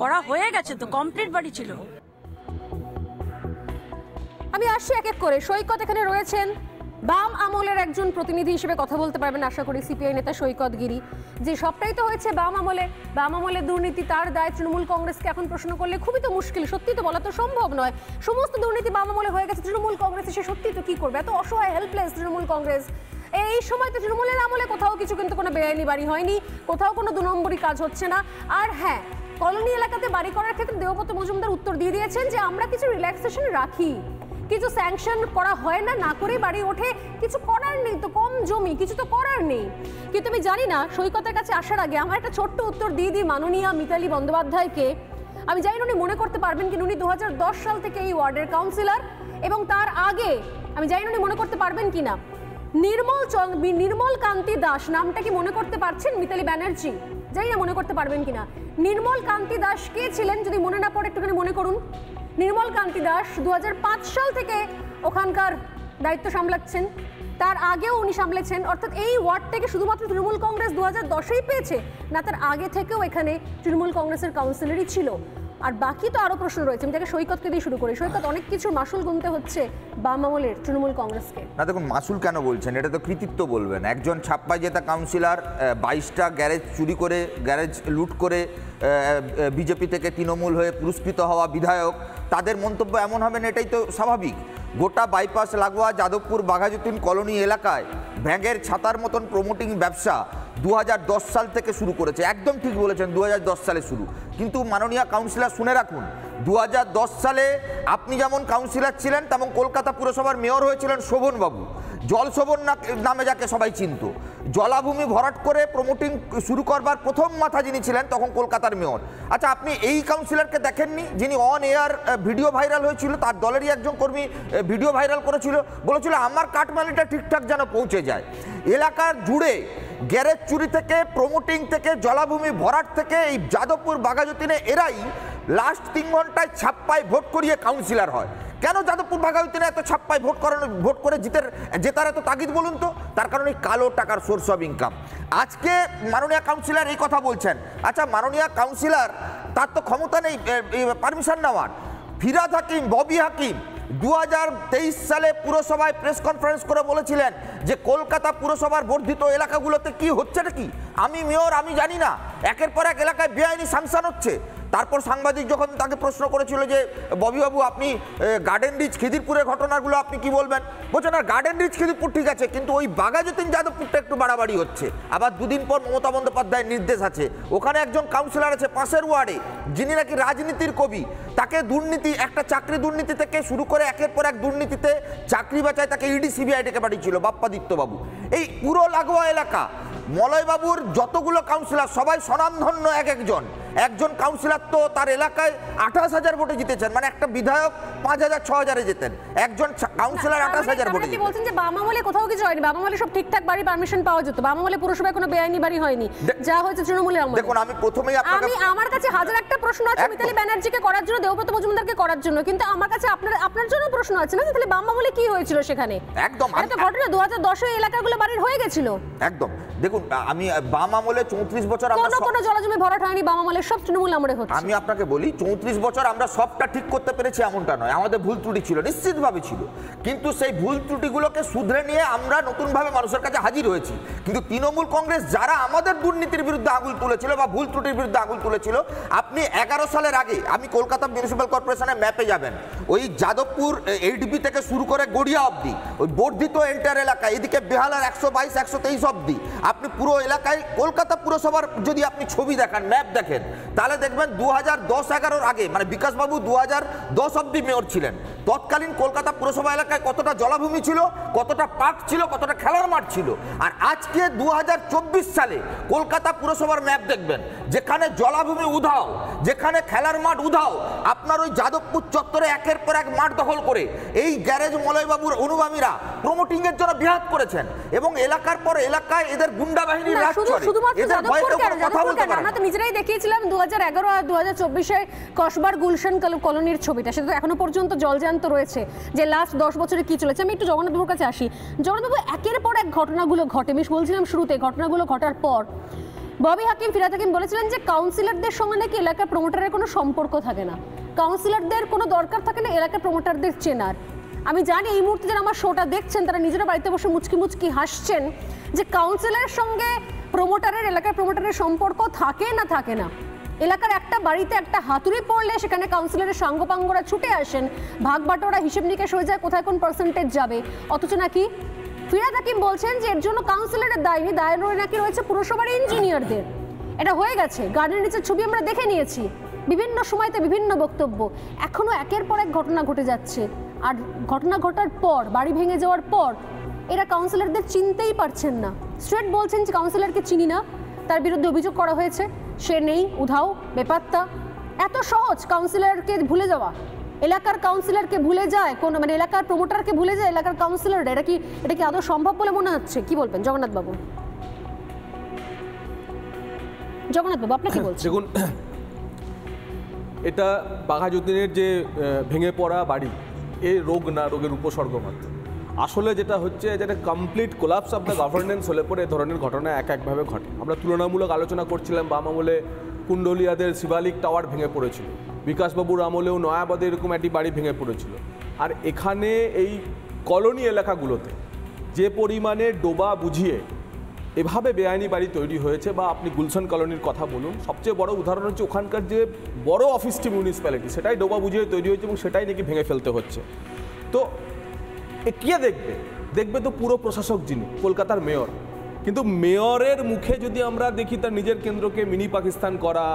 করা হয়ে গেছে, তো কমপ্লিট বাড়ি ছিল। আমি আসছি এক এক করে। সৈকত এখানে রয়েছেন, বাম আমলের একজন প্রতিনিধি হিসেবে কথা বলতে পারবেন আশা করি, সিপিআই নেতা সৈকত গিরি। যে সবটাই তো হয়েছে বাম আমলের দুর্নীতি, তার দায় তৃণমূল কংগ্রেসকে এখন প্রশ্ন করলে খুবই তো মুশকিল, সত্যি তো বলা তো সম্ভব নয়। সমস্ত দুর্নীতি বাম আমলে হয়ে গেছে, তৃণমূল কংগ্রেসে সে সত্যি তো কি করবে, এত অসহায় হেল্পলেস তৃণমূল কংগ্রেস। এই সময় তো তৃণমূলের আমলে কোথাও কিছু কিন্তু কোনো বেআইনি বাড়ি হয়নি, কোথাও কোনো 2 নম্বরই কাজ হচ্ছে না। আর হ্যাঁ, কলোনি এলাকাতে বাড়ি করার ক্ষেত্রে দেবব্রত মজুমদার উত্তর দিয়ে দিয়েছেন যে আমরা কিছু রিল্যাক্সেশন রাখি, কিছু স্যাংশন করা হয় না, না করে বাড়ি ওঠে, কিছু করার নেই তো, কম জমি, কিছু তো করার নেই। কিন্তু আমি জানি না সৈকতের কাছে আসার আগে আমার একটা ছোট্ট উত্তর দিয়ে দিই মাননীয়া মিতালি বন্দ্যোপাধ্যায়কে। আমি জানি না উনি মনে করতে পারবেন কিনা, উনি 2010 সাল থেকে এই ওয়ার্ডের কাউন্সিলর, এবং তার আগে আমি জানি না উনি মনে করতে পারবেন কিনা নির্মল কান্তি দাস নামটা কি মনে করতে পারছেন? মিতালি ব্যানার্জি, জানি না মনে করতে পারবেন কিনা। নির্মল কান্তি দাস কে ছিলেন যদি মনে না পড়ে একটুখানি মনে করুন। নির্মল কান্তি দাস 2005 সাল থেকে ওখানকার দায়িত্ব সামলাচ্ছেন, তার আগেও উনি সামলেছেন, অর্থাৎ এই ওয়ার্ড থেকে শুধুমাত্র তৃণমূল কংগ্রেস 2010-এই পেয়েছে না, তার আগে থেকেও এখানে তৃণমূল কংগ্রেসের কাউন্সিলরই ছিল। আর বাকি তো আরো প্রশ্ন রয়েছে, আমি তাকে সৈকতকে দিয়ে শুরু করি। সৈকত, অনেক কিছুর মাসুল গুনতে হচ্ছে বাম আমলের তৃণমূল কংগ্রেসকে। না দেখুন, মাসুল কেন বলছেন, এটা তো কৃতিত্ব বলবেন। একজন ছাপ্পা জেতা কাউন্সিলর 22টা গ্যারেজ চুরি করে, গ্যারেজ লুট করে বিজেপি থেকে তৃণমূল হয়ে পুরস্কৃত হওয়া বিধায়ক, তাদের মন্তব্য এমন হবে না, এটাই তো স্বাভাবিক। গোটা বাইপাস লাগোয়া যাদবপুর বাঘাযতীন কলোনি এলাকায় ব্যাঙের ছাতার মতন প্রমোটিং ব্যবসা 2010 সাল থেকে শুরু করেছে। একদম ঠিক বলেছেন, 2010 সালে শুরু। কিন্তু মাননীয় কাউন্সিলর শুনে রাখুন, 2010 সালে আপনি যেমন কাউন্সিলর ছিলেন তেমন কলকাতা পুরসভার মেয়র হয়েছিলেন শোভনবাবু, জলশোভন নামে যাকে সবাই চিনত। জলাভূমি ভরাট করে প্রমোটিং শুরু করবার প্রথম মাথা যিনি ছিলেন তখন কলকাতার মেয়র। আচ্ছা, আপনি এই কাউন্সিলরকে দেখেননি যিনি অন এয়ার ভিডিও ভাইরাল হয়েছিল? তার দলেরই একজন কর্মী ভিডিও ভাইরাল করেছিল, বলেছিল আমার কাটমানিটা ঠিকঠাক যেন পৌঁছে যায়। এলাকার জুড়ে গ্যারেজ চুরি থেকে, প্রমোটিং থেকে, জলাভূমি ভরাট থেকে এই যাদবপুর বাঘাযতীনে এরাই লাস্ট 3 ঘন্টায় ছাপ্পায় ভোট করিয়ে কাউন্সিলর হয়। কেন যাদবপুর বাঘাযতীনে এত ছাপ্পায় ভোট করে জেতার এত তাগিদ বলুন তো? তার কারণে কালো টাকার সোর্স অফ ইনকাম। আজকে মাননীয় কাউন্সিলর এই কথা বলছেন। আচ্ছা, মাননীয় কাউন্সিলর তার তো ক্ষমতা নেই পারমিশন নেওয়ার। ফিরহাদ হাকিম, ববি হাকিম 2023 সালে পুরসভায় প্রেস কনফারেন্স করে বলেছিলেন যে কলকাতা পুরসভার বর্ধিত এলাকাগুলোতে কি হচ্ছে নাকি, আমি মেয়র, আমি জানি না, একের পর এক এলাকায় বেআইনি স্যাংশন হচ্ছে। তারপর সাংবাদিক যখন তাকে প্রশ্ন করেছিল যে ববিবাবু আপনি গার্ডেন রিচ খিদিরপুরের ঘটনাগুলো আপনি কি বলবেন, বলছেন না গার্ডেন রিচ খিদিরপুর ঠিক আছে, কিন্তু ওই বাঘাযতীন যাদবপুরটা একটু বাড়াবাড়ি হচ্ছে। আবার দুদিন পর মমতা বন্দ্যোপাধ্যায়ের নির্দেশ আছে, ওখানে একজন কাউন্সিলর আছে পাশের ওয়ার্ডে যিনি নাকি রাজনীতির কবি, তাকে দুর্নীতি, একটা চাকরি দুর্নীতি থেকে শুরু করে একের পর এক দুর্নীতিতে চাকরি বাঁচায় তাকে ইডি সিবিআই ডেকে পাঠিয়েছিল বাপ্পাদিত্যবাবু। এই পুরো লাগোয়া এলাকা মলয়বাবুর যতগুলো কাউন্সিলর সবাই স্বনামধন্য একজন কাউন্সিলর তো তার এলাকায় 28,000 ভোটে জিতেছেন, মানে একটা বিধায়ক 5,000 6,000-এ যেতেন, একজন কাউন্সিলর 28,000 ভোটে জিতেন। বলছেন যে বাম আমলে কোথাও কিছু হয়নি, বাম আমলে সব ঠিকঠাক বাড়ি পারমিশন পাওয়া যেত, বাম আমলে পুরসভায় কোনো বেআইনি বাড়ি হয়নি, যা হয়েছে তৃণমূলের আমলে। দেখুন, আমি প্রথমেই আমার কাছে হাজার একটা প্রশ্ন আছে মিতালি ব্যানার্জিকে করার জন্য, দেবব্রত মজুমদারকে করার জন্য, কিন্তু আমার কাছে আপনার জন্য প্রশ্ন আছে না, তাহলে বাম আমলে কি হয়েছিল সেখানে? একদম একটা ঘটনা 2010-এ এলাকাগুলো বাড়ির হয়ে গেছিল। একদম দেখুন, আমি বাম আমলে 34 বছর আমরা কোনো জলাজমি ভরাট হয়নি, বাম আমলে সব তৃণমূল আমলে হচ্ছে। আমি আপনাকে বলি 34 বছর আমরা সবটা ঠিক করতে পেরেছি এমনটা নয়, আমাদের ভুল ত্রুটি ছিল, নিশ্চিতভাবে ছিল, কিন্তু সেই ভুল ত্রুটিগুলোকে শুধরে নিয়ে আমরা নতুনভাবে মানুষের কাছে হাজির হয়েছি। কিন্তু তৃণমূল কংগ্রেস যারা আমাদের দুর্নীতির বিরুদ্ধে আঙুল তুলেছিল বা ভুল ত্রুটির বিরুদ্ধে আঙুল তুলেছিল, আপনি 11 সালের আগে আমি কলকাতা মিউনিসিপ্যাল কর্পোরেশনের ম্যাপে যাবেন, ওই যাদবপুর এইচডি থেকে শুরু করে গড়িয়া অবধি, ওই বর্ধিত এন্টার এলাকা, এদিকে বেহালার 122 123 অবধি, আপনি পুরো এলাকায় কলকাতা পুরসভার যদি আপনি ছবি দেখান, ম্যাপ দেখেন, তাহলে দেখবেন 2010-11 আগে, মানে বিকাশবাবু 2010 অবধি মেয়র ছিলেন, তৎকালীন কলকাতা পুরসভা এলাকায় কতটা জলাভূমি ছিল, কতটা পার্ক ছিল, কতটা খেলার মাঠ ছিল। আর আজকে 2024 সালে কলকাতা পুরসভার ম্যাপ দেখবেন, যেখানে জলাভূমি উধাও, যেখানে খেলার মাঠ উধাও, আপনার ওই যাদবপুর চত্বরে একের পর এক মাঠ দখল করে এই গ্যারেজ মলয়বাবুর অনুগামীরা প্রমোটিং এর জন্য বিহাত করেছেন, এবং এলাকার পর এলাকায় এদের গুন্ডা বাহিনীর রাজ চলে। এদের ভয়ে কেউ কথা বলতে পারে না। আমরা তো নিজেরাই দেখিয়েছিলাম 2011 আর 2024-এ কসবার গুলশান কলোনির ছবিটা, সেটা তো এখনো পর্যন্ত জলজ্যান্ত রয়েছে যে লাস্ট 10 বছরে কি চলেছে। আমি একটু জগন্নাথবাবুর কাছে আসি। জগন্নাথবাবু, একের পর এক ঘটনাগুলো ঘটে, আমি বলছিলাম শুরুতে, ঘটনাগুলো ঘটার পর ববি হাকিম, ফিরহাদ হাকিম বলেছিলেন যে কাউন্সিলরদের সঙ্গে নাকি এলাকার প্রমোটারের কোনো সম্পর্ক থাকে না, কাউন্সিলরদের কোনো দরকার থাকে না এলাকার প্রমোটারদের চেনার। আমি জানি এই মুহূর্তে যারা আমার শোটা দেখছেন তারা নিজেরা বাড়িতে বসে মুচকি মুচকি হাসছেন যে কাউন্সিলরের সঙ্গে এলাকার প্রমোটারের সম্পর্ক থাকে না থাকে না। এলাকার একটা বাড়িতে একটা হাতুড়ি পড়লে সেখানে কাউন্সিলরের সাঙ্গপাঙ্গরা ছুটে আসেন, ভাগ বাটোয়ারা হিসেব নিকেশ হয়ে যায় কোথায় কোন পার্সেন্টেজ যাবে, অথচ নাকি ফিরহাদ হাকিম বলছেন যে এর জন্য কাউন্সিলরের দায় নাকি রয়েছে পুরসভার ইঞ্জিনিয়ারদের। এটা হয়ে গেছে, গার্ডেন রিচের ছবি আমরা দেখে নিয়েছি, বিভিন্ন সময়তে বিভিন্ন বক্তব্য, এখনো একের পর এক ঘটনা ঘটে যাচ্ছে। আর ঘটনা ঘটার পর, বাড়ি ভেঙে যাওয়ার পর এরা কাউন্সিলরদের চিনতেই পারছেন না। স্ট্রেট বলছেন যে কাউন্সিলরকে চিনি না, তার বিরুদ্ধে অভিযোগ করা হয়েছে, সে নেই, উধাও, বেপাত্তা। এত সহজ কাউন্সিলরকে ভুলে যাওয়া, এলাকার কাউন্সিলরকে ভুলে যায়, কোন মানে এলাকার প্রমোটারকে ভুলে যায় এলাকার কাউন্সিলর। এটা কি আদৌ সম্ভব বলে মনে হচ্ছে? কি বলবেন জগন্নাথ বাবু? জগন্নাথ বাবু আপনি কি বলছেন? দেখুন, এটা বাঘাযতীনের যে ভেঙে পড়া বাড়ি, এ রোগ না, রোগের উপসর্গ মাত্র। আসলে যেটা হচ্ছে, যেটা complete collapse of the governance হলে পরে এ ধরনের ঘটনা একভাবে ঘটে। আমরা তুলনামূলক আলোচনা করছিলাম, বাম আমলে কুণ্ডলিয়াদের শিবালিক টাওয়ার ভেঙে পড়েছিল, বিকাশবাবুর আমলেও নয়াবাদে এরকম একটি বাড়ি ভেঙে পড়েছিল। আর এখানে এই কলোনি এলাকাগুলোতে যে পরিমাণে ডোবা বুঝিয়ে এভাবে বেআইনি বাড়ি তৈরি হয়েছে, বা আপনি গুলশান কলোনির কথা বলুন, সবচেয়ে বড় উদাহরণ হচ্ছে ওখানকার যে বড় অফিসটি মিউনিসিপ্যালিটি, সেটাই ডোবা বুঝিয়ে তৈরি হয়েছে এবং সেটাই নাকি ভেঙে ফেলতে হচ্ছে। তো কে দেখবে তো পুরো প্রশাসক, যিনি কলকাতার মেয়র। কিন্তু মেয়রের মুখে যদি আমরা দেখি তার নিজের কেন্দ্রকে মিনি পাকিস্তান করা,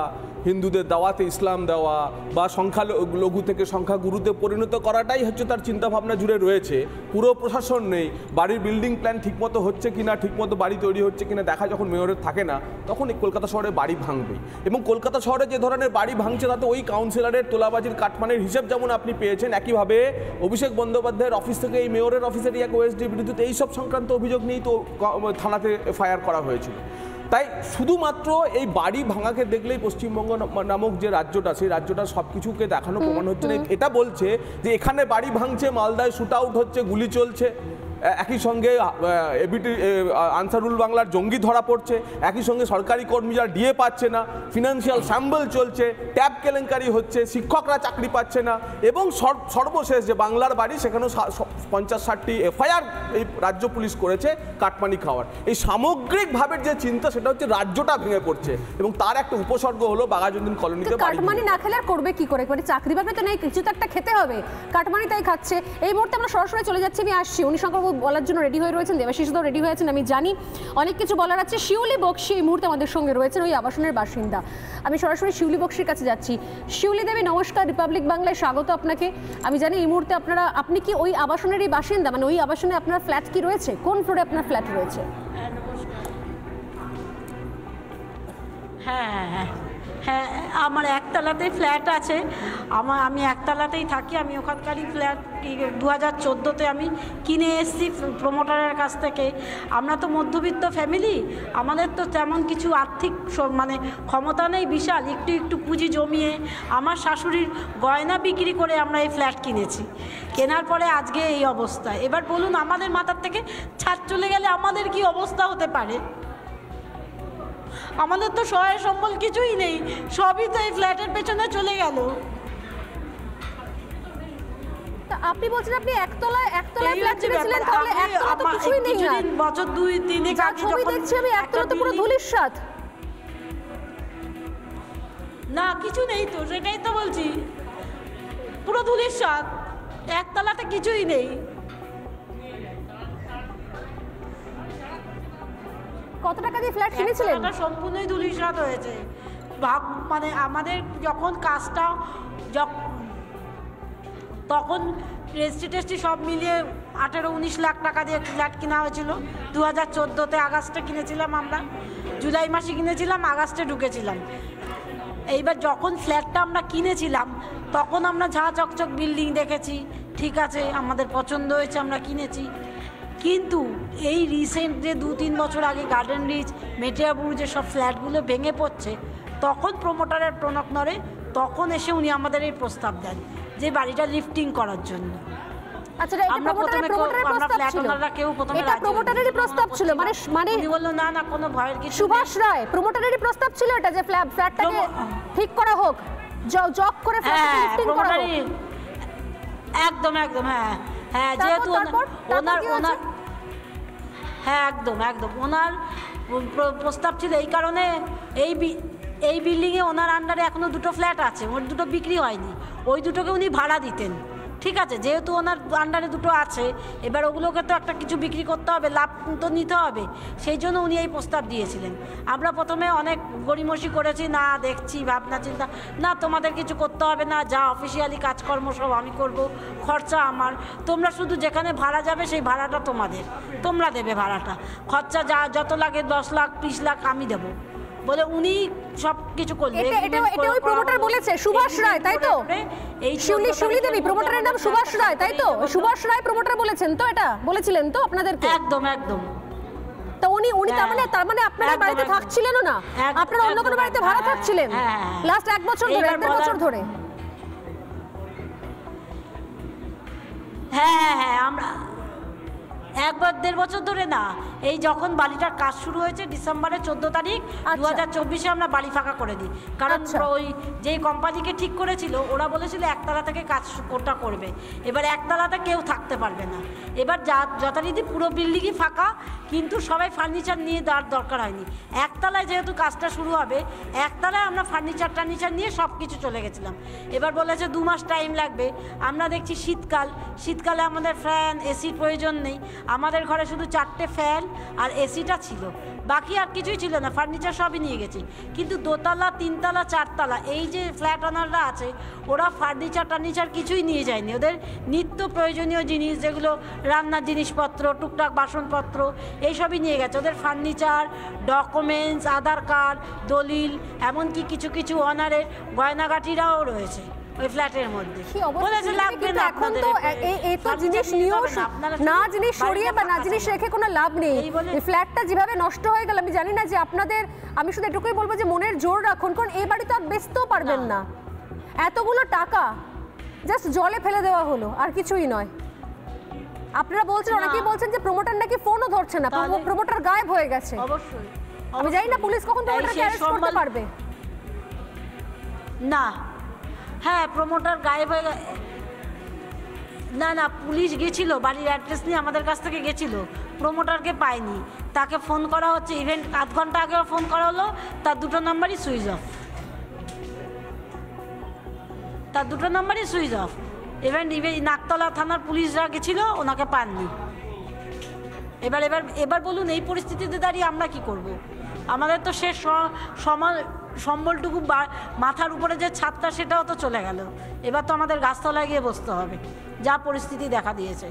হিন্দুদের দাওয়াতে ইসলাম দেওয়া, বা সংখ্যালঘু থেকে সংখ্যাগুরুতে পরিণত করাটাই হচ্ছে তার চিন্তাভাবনা জুড়ে রয়েছে। পুরো প্রশাসন নেই, বাড়ির বিল্ডিং প্ল্যান ঠিকমতো হচ্ছে কিনা, ঠিকমতো বাড়ি তৈরি হচ্ছে কিনা দেখা যখন মেয়রের থাকে না, তখন এই কলকাতা শহরে বাড়ি ভাঙবেই। এবং কলকাতা শহরে যে ধরনের বাড়ি ভাঙছে তাতে ওই কাউন্সিলরের তোলাবাজির কাটমানের হিসেব যেমন আপনি পেয়েছেন, একইভাবে অভিষেক বন্দ্যোপাধ্যায়ের অফিস থেকে এই মেয়রের অফিসেরই এক ওএসডির বিরুদ্ধে এইসব সংক্রান্ত অভিযোগ নিয়েই তো থানাতে এফআইআর করা হয়েছিল। তাই শুধুমাত্র এই বাড়ি ভাঙাকে দেখলেই পশ্চিমবঙ্গ নামক যে রাজ্যটা, সেই রাজ্যটার সব কিছুকে দেখানো প্রমাণ হচ্ছে না। এটা বলছে যে এখানে বাড়ি ভাঙছে, মালদায় শুট আউট হচ্ছে, গুলি চলছে, একই সঙ্গে এবিটি আনসারুল বাংলার জঙ্গি ধরা পড়ছে, একই সঙ্গে সরকারি কর্মীরা ডিএ পাচ্ছে না, ফিনান্সিয়াল স্যাম্বল চলছে, ট্যাব কেলেঙ্কারি হচ্ছে, শিক্ষকরা চাকরি পাচ্ছে না, এবং সর্বশেষ যে বাংলার বাড়ি, সেখানেও 50-60টি এফআইআর এই রাজ্য পুলিশ করেছে কাটমানি খাওয়ার। এই সামগ্রিকভাবে যে চিন্তা, সেটা হচ্ছে রাজ্যটা ভেঙে পড়ছে, এবং তার একটা উপসর্গ হলো বাঘাযতীন কলোনিতে কাটমানি না খেলে আর করবে কি করে? মানে চাকরি বাকরি তো নেই, কিছু তো একটা খেতে হবে, কাটমানি তাই খাচ্ছে। এই মুহূর্তে আমরা সরাসরি চলে যাচ্ছি, আমি আসছি, উনিশঙ্কর বলার জন্য রেডি হয়ে রয়েছেন, দেবাশিসও রেডি হয়েছেন, আমি জানি অনেক কিছু বলার আছে। শিউলি বক্সি এই মুহূর্তে আমাদের সঙ্গে রয়েছেন, ওই আবাসনের বাসিন্দা। আমি সরাসরি শিউলি বক্সির কাছে যাচ্ছি। শিউলি দেবী নমস্কার, রিপাবলিক বাংলায় স্বাগত আপনাকে। আমি জানি এই মুহূর্তে আপনি কি ওই আবাসনেরই বাসিন্দা, মানে ওই আবাসনে আপনার ফ্ল্যাট কি রয়েছে? কোন ফ্লোরে আপনার ফ্ল্যাট রয়েছে? হ্যাঁ, আমার একতলাতেই ফ্ল্যাট আছে। আমি একতলাতেই থাকি। আমি ওখানকারই ফ্ল্যাট 2014-তে আমি কিনে এসেছি প্রমোটারের কাছ থেকে। আমরা তো মধ্যবিত্ত ফ্যামিলি, আমাদের তো তেমন কিছু আর্থিক মানে ক্ষমতা নেই বিশাল, একটু পুঁজি জমিয়ে আমার শাশুড়ির গয়না বিক্রি করে আমরা এই ফ্ল্যাট কিনেছি। কেনার পরে আজকে এই অবস্থা। এবার বলুন, আমাদের মাথার থেকে ছাদ চলে গেলে আমাদের কি অবস্থা হতে পারে? আমাদের তো সহায় সম্বল কিছুই নেই, সবই তো এই ফ্ল্যাটের পেছনে চলে গেল। আপনি বলছেন আপনি একতলায় ফ্ল্যাট কিনেছিলেন, তাহলে একতলা তো কিছুই নেই। বছর 2-3 আগে ছবি দেখছি আমি, একতলা তো পুরো ধুলিস্বাদ। না, কিছু নেই তো, সেটাই তো বলছি, পুরো ধুলিস্বাদ, একতলাতে কিছুই নেই। কত টাকা দিয়ে ফ্ল্যাট কিনেছিলেন? এটা সম্পূর্ণই ধুলিস্বাদ হয়েছে। মানে আমাদের যখন কাজটা তখন রেজিস্ট্রি সব মিলিয়ে 18-19 লাখ টাকা দিয়ে ফ্ল্যাট কেনা হয়েছিল। 2014-তে আগস্টে কিনেছিলাম আমরা, জুলাই মাসে কিনেছিলাম, আগস্টে ঢুকেছিলাম। এইবার যখন ফ্ল্যাটটা আমরা কিনেছিলাম তখন আমরা ঝাঁ চকচক বিল্ডিং দেখেছি, ঠিক আছে, আমাদের পছন্দ হয়েছে, আমরা কিনেছি। কিন্তু এই রিসেন্ট যে 2-3 বছর আগে গার্ডেন রিচ, মেটিয়াবুরু যে সব ফ্ল্যাটগুলো ভেঙে পড়ছে, তখন প্রমোটারের প্রণব নড়ে, তখন এসে উনি আমাদের এই প্রস্তাব দেন যে বাড়িটা লিফটিং করার জন্য। আচ্ছা, এটা প্রমোটারের প্রস্তাব ছিল? এটা প্রমোটারেরই প্রস্তাব ছিল, মানে উনি বলল না কোনো ভয়ের কিছু। সুভাষ রায় প্রমোটারেরই প্রস্তাব ছিল এটা, যে ফ্ল্যাটটাকে ঠিক করা হোক, জব করে ফ্ল্যাটটাকে লিফটিং করা হোক। একদম হ্যাঁ, যেহেতু ওনার হ্যাঁ একদম ওনার প্রস্তাব ছিল। এই কারণে এই বিল্ডিংয়ে ওনার আন্ডারে এখনো 2টো ফ্ল্যাট আছে, ওর 2টো বিক্রি হয়নি, ওই 2টোকে উনি ভাড়া দিতেন। ঠিক আছে, যেহেতু ওনার আন্ডারে দুটো আছে, এবার ওগুলোকে তো একটা কিছু বিক্রি করতে হবে, লাভ তো নিতে হবে, সেই জন্য উনি এই প্রস্তাব দিয়েছিলেন। আমরা প্রথমে অনেক গড়িমসি করেছি, না দেখছি ভাবনা চিন্তা, না তোমাদের কিছু করতে হবে না, যা অফিসিয়ালি কাজকর্ম সব আমি করব, খরচা আমার, তোমরা শুধু যেখানে ভাড়া যাবে সেই ভাড়াটা তোমাদের, তোমরা দেবে ভাড়াটা, খরচা যা যত লাগে 10 লাখ 20 লাখ আমি দেবো বলে উনি সব কিছু করলেন। এটা ওই প্রমোটার বলেছে, সুভাষ রায়, তাই তো? এই শিউলি দেবী, প্রমোটারের নাম সুভাষ রায়, তাই তো? সুভাষ রায় প্রমোটার বলেছেন তো, এটা বলেছিলেন তো আপনাদেরকে? একদম একদম। তো উনি তার মানে আপনাদের বাড়িতে থাকছিলেনও না, আপনারা অন্য কোনো বাড়িতে ভাড়া থাকছিলেন লাস্ট 1 বছর ধরে, 1.5 বছর ধরে? হ্যাঁ, আমরা 1-1.5 বছর ধরে না, এই যখন বাড়িটার কাজ শুরু হয়েছে ডিসেম্বরের 14 তারিখ 2024-এ আমরা বাড়ি ফাঁকা করে দিই। কারণ ওই যেই কোম্পানিকে ঠিক করেছিল ওরা বলেছিল একতলা থেকে কাজ ওটা করবে, এবার একতলাতে কেউ থাকতে পারবে না। এবার যথারীতি পুরো বিল্ডিংই ফাঁকা, কিন্তু সবাই ফার্নিচার নিয়ে দেওয়ার দরকার হয়নি। একতলায় যেহেতু কাজটা শুরু হবে, একতলায় আমরা ফার্নিচার নিয়ে সব কিছু চলে গেছিলাম। এবার বলেছে 2 মাস টাইম লাগবে। আমরা দেখছি শীতকালে আমাদের ফ্যান এসির প্রয়োজন নেই, আমাদের ঘরে শুধু 4টে ফ্যান আর এসিটা ছিল, বাকি আর কিছুই ছিল না, ফার্নিচার সবই নিয়ে গেছি। কিন্তু 2তলা 3তলা 4তলা এই যে ফ্ল্যাট ওনাররা আছে ওরা ফার্নিচার কিছুই নিয়ে যায়নি। ওদের নিত্য প্রয়োজনীয় জিনিস, যেগুলো রান্নার জিনিসপত্র, টুকটাক বাসনপত্র, এইসবই নিয়ে গেছে। ওদের ফার্নিচার, ডকুমেন্টস, আধার কার্ড, দলিল, এমনকি কিছু ওনারের গয়নাগাটিরাও রয়েছে ওই ফ্ল্যাটের মধ্যে। বলেছে লাগবে না, এখন তো এই তো জিনিস নিয়েও না, জিনিস সরিয়ে বা না জিনিস রেখে কোনো লাভ নেই। এই ফ্ল্যাটটা যেভাবে নষ্ট হয়ে গেল, আমি জানি না যে আপনাদের, আমি শুধু এটুকুই বলবো যে মনের জোর রাখুন, কারণ এই বাড়ি তো আর বেচতেও পারবেন না। এতগুলো টাকা জাস্ট জলে ফেলে দেওয়া হলো, আর কিছুই নয়। আপনারা বলছেন, অনেকেই বলছেন যে প্রমোটার নাকি ফোনও ধরছে না, প্রমোটার গায়েব হয়ে গেছে। অবশ্যই, আমি জানি না পুলিশ কখন প্রমোটারকে অ্যারেস্ট করতে পারবে। না, হ্যাঁ, প্রমোটার গায়েব হয়ে না, পুলিশ গেছিল, বাড়ির অ্যাড্রেস নিয়ে আমাদের কাছ থেকে গেছিল, প্রমোটারকে পায়নি। তাকে ফোন করা হচ্ছে, ইভেন্ট 1/2 ঘন্টা আগেও ফোন করা হলো, তার 2টো নাম্বারই সুইচ অফ। ইভেন্ট নাকতলা থানার পুলিশরা গেছিল, ওনাকে পাননি। এবার বলুন, এই পরিস্থিতিতে দাঁড়িয়ে আমরা কি করব? আমাদের তো শেষ সম্বলটুকু মাথার উপরে যে ছাদটা সেটাও তো চলে গেল। এবার তো আমাদের গাছতলায় গিয়ে বসতে হবে, যা পরিস্থিতি দেখা দিয়েছে।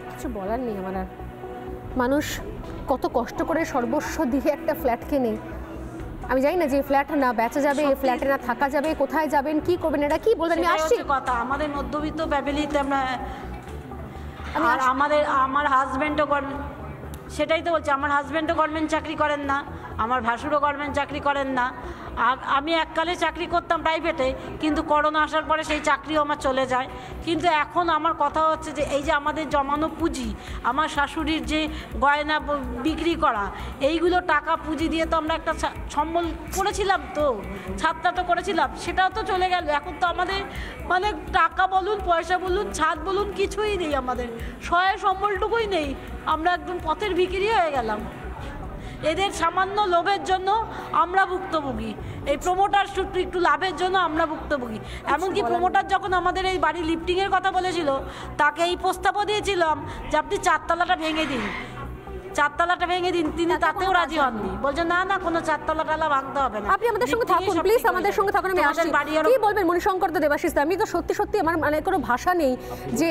কিছু বলার নেই আমার আর। মানুষ কত কষ্ট করে সর্বস্ব দিয়ে একটা ফ্ল্যাট কেনে। আমি জানি না যে ফ্ল্যাট না বেচা যাবে, এই ফ্ল্যাটে না থাকা যাবে, কোথায় যাবেন, কি করবেন, এটা কি বলবেন? আমি আসছি কথা, আমাদের মধ্যবিত্ত ফ্যামিলিতে আমরা, আর আমার হাজব্যান্ডও সেটাই তো বলছি, আমার হাজব্যান্ডও গভর্নমেন্ট চাকরি করেন না, আমার ভাসুরও গভর্নমেন্ট চাকরি করেন না। আমি এককালে চাকরি করতাম প্রাইভেটে, কিন্তু করোনা আসার পরে সেই চাকরিও আমার চলে যায়। কিন্তু এখন আমার কথা হচ্ছে যে এই যে আমাদের জমানো পুঁজি, আমার শাশুড়ির যে গয়না বিক্রি করা, এইগুলো টাকা পুঁজি দিয়ে তো আমরা একটা সম্বল করেছিলাম, তো ছাদটা তো করেছিলাম, সেটাও তো চলে গেল। এখন তো আমাদের মানে টাকা বলুন, পয়সা বলুন, ছাদ বলুন, কিছুই নেই, আমাদের সহায় সম্বলটুকুই নেই। আমরা একদম পথের ভিখিরি হয়ে গেলাম। এদের সামান্য লোভের জন্য আমরা ভুক্তভোগী, এই প্রমোটার একটু লাভের জন্য আমরা ভুক্তভোগী। এমনকি প্রমোটার যখন আমাদের এই বাড়ি লিফটিংয়ের কথা বলেছিল, তাকে এই প্রস্তাবও দিয়েছিলাম যে আপনি 4তলাটা ভেঙে দিন, 4তলাটা ভেঙে দিন। তিনি তাতেও রাজি হননি, বলছেন না কোনো 4তলা ভাঙতে হবে না। আপনি আমাদের সঙ্গে থাকুন প্লিজ, আমাদের সঙ্গে থাকুন। আমি আসছি, কি বলবেন মণিশঙ্কর দেবাশিস? আমি তো সত্যি আমার মানে কোনো ভাষা নেই যে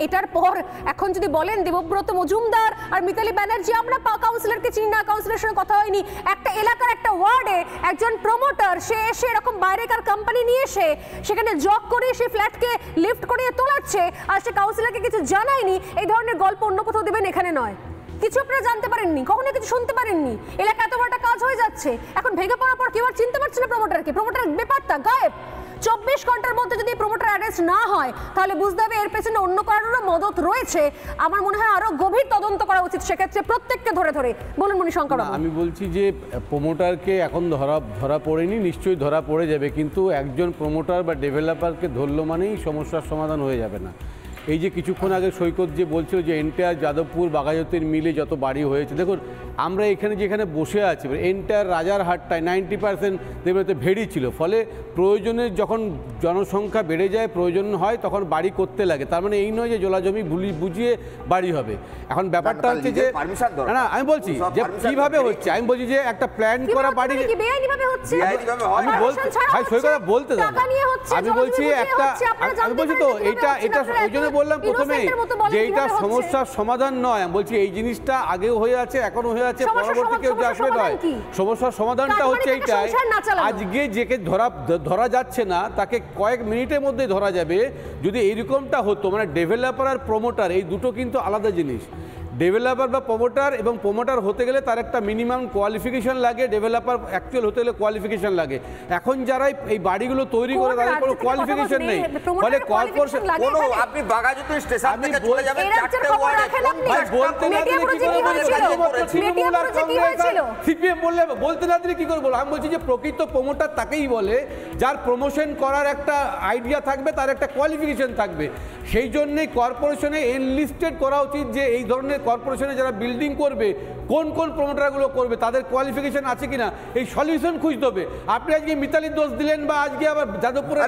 এটার পর এখন যদি বলেন দেবব্রত মজুমদার আর মিতালি ব্যানার্জি, আমরা কাউন্সিলরকে চিনি না, কাউন্সিলরের সঙ্গে কথা হয়নি, একটা এলাকার একটা ওয়ার্ডে একজন প্রমোটার সে এসে এরকম বাইরেকার কোম্পানি নিয়ে এসে সেখানে জব করে সেই ফ্ল্যাটকে লিফট করিয়ে তোলাচ্ছে, আর সে কাউন্সিলরকে কিছু জানায়নি, এই ধরনের গল্প অন্য কোথাও দেবেন, এখানে নয়। কিছু আপনারা জানতে পারেননি, কখনো কিছু শুনতে পারেননি, এলাকা এত বড় একটা কাজ হয়ে যাচ্ছে, এখন ভেঙে পড়ার পর কেউ আর চিনতে পারছে না প্রমোটারকে, প্রমোটার বেপাত্তা, গায়েব। 24 ঘন্টার মধ্যে যদি প্রমোটার অ্যারেস্ট না হয়, তাহলে বুঝতে হবে এর পেছনে অন্য কারোরও মদত রয়েছে। আমার মনে হয় আরো গভীর তদন্ত করা উচিত সেক্ষেত্রে, প্রত্যেককে ধরে। বলুন মণিশঙ্কর। আমি বলছি যে প্রমোটারকে এখন ধরা পড়েনি, নিশ্চয়ই ধরা পড়ে যাবে, কিন্তু একজন প্রমোটার বা ডেভেলপারকে ধরলো মানেই সমস্যার সমাধান হয়ে যাবে না। এই যে কিছুক্ষণ আগে সৈকত যে বলছিল যে এন্টায়ার যাদবপুর বাঘাযতীন মিলে যত বাড়ি হয়েছে, দেখুন আমরা এখানে যেখানে বসে আছি এন্টার রাজারহাটটায় 90% দেখবেন ভেড়ি ছিল, ফলে প্রয়োজনে যখন জনসংখ্যা বেড়ে যায় প্রয়োজন হয় তখন বাড়ি করতে লাগে। তার মানে এই নয় যে জলাজমি বুঝিয়ে বাড়ি হবে। এখন ব্যাপারটা হচ্ছে যে না আমি বলছি যে কিভাবে হচ্ছে, আমি বলছি যে একটা প্ল্যান করা বাড়ি আমি বলতে ভাই সই কথা বলতে দাও, আমি বলছি একটা আমি বলছি তো এইটা ওই জন্য বললাম প্রথমেই যে এইটা সমস্যার সমাধান নয়। আমি বলছি এই জিনিসটা আগেও হয়ে আছে এখনো হয়ে আছে, পরবর্তী কেউ যে আসবে নয়। সমস্যার সমাধানটা হচ্ছে এইটাই, আজকে যেকে ধরা যাচ্ছে না তাকে কয়েক মিনিটের মধ্যে ধরা যাবে। যদি এইরকমটা হতো, মানে ডেভেলপার আর প্রমোটার এই দুটো কিন্তু আলাদা জিনিস। ডেভেলপার বা প্রমোটার, এবং প্রমোটার হতে গেলে তার একটা মিনিমাম কোয়ালিফিকেশন লাগে, ডেভেলপার অ্যাকচুয়াল হতে গেলে কোয়ালিফিকেশন লাগে। এখন যারা এই বাড়িগুলো তৈরি করে তাদের কোনো কোয়ালিফিকেশন নেই, ফলে কর্পোরেশন আপনি বাঘাযতীন স্টেশন থেকে চলে যাবেন চারটে ওয়ার্ডে বলতে না দিলে কি করে সিপিএম বললে বলতে না দিলে কি করে বলবো? আমি বলছি যে প্রকৃত প্রমোটার তাকেই বলে যার প্রমোশন করার একটা আইডিয়া থাকবে, তার একটা কোয়ালিফিকেশন থাকবে। সেই জন্যই কর্পোরেশনে এনলিস্টেড করা উচিত যে এই ধরনের কর্পোরেশনে যারা বিল্ডিং করবে কোন কোন প্রমোটারগুলো করবে, তাদের কোয়ালিফিকেশন আছে কিনা, এই সলিউশন খুঁজতে হবে। আপনি আজকে মিতালির দোষ দিলেন বা আজকে আবার যাদবপুরের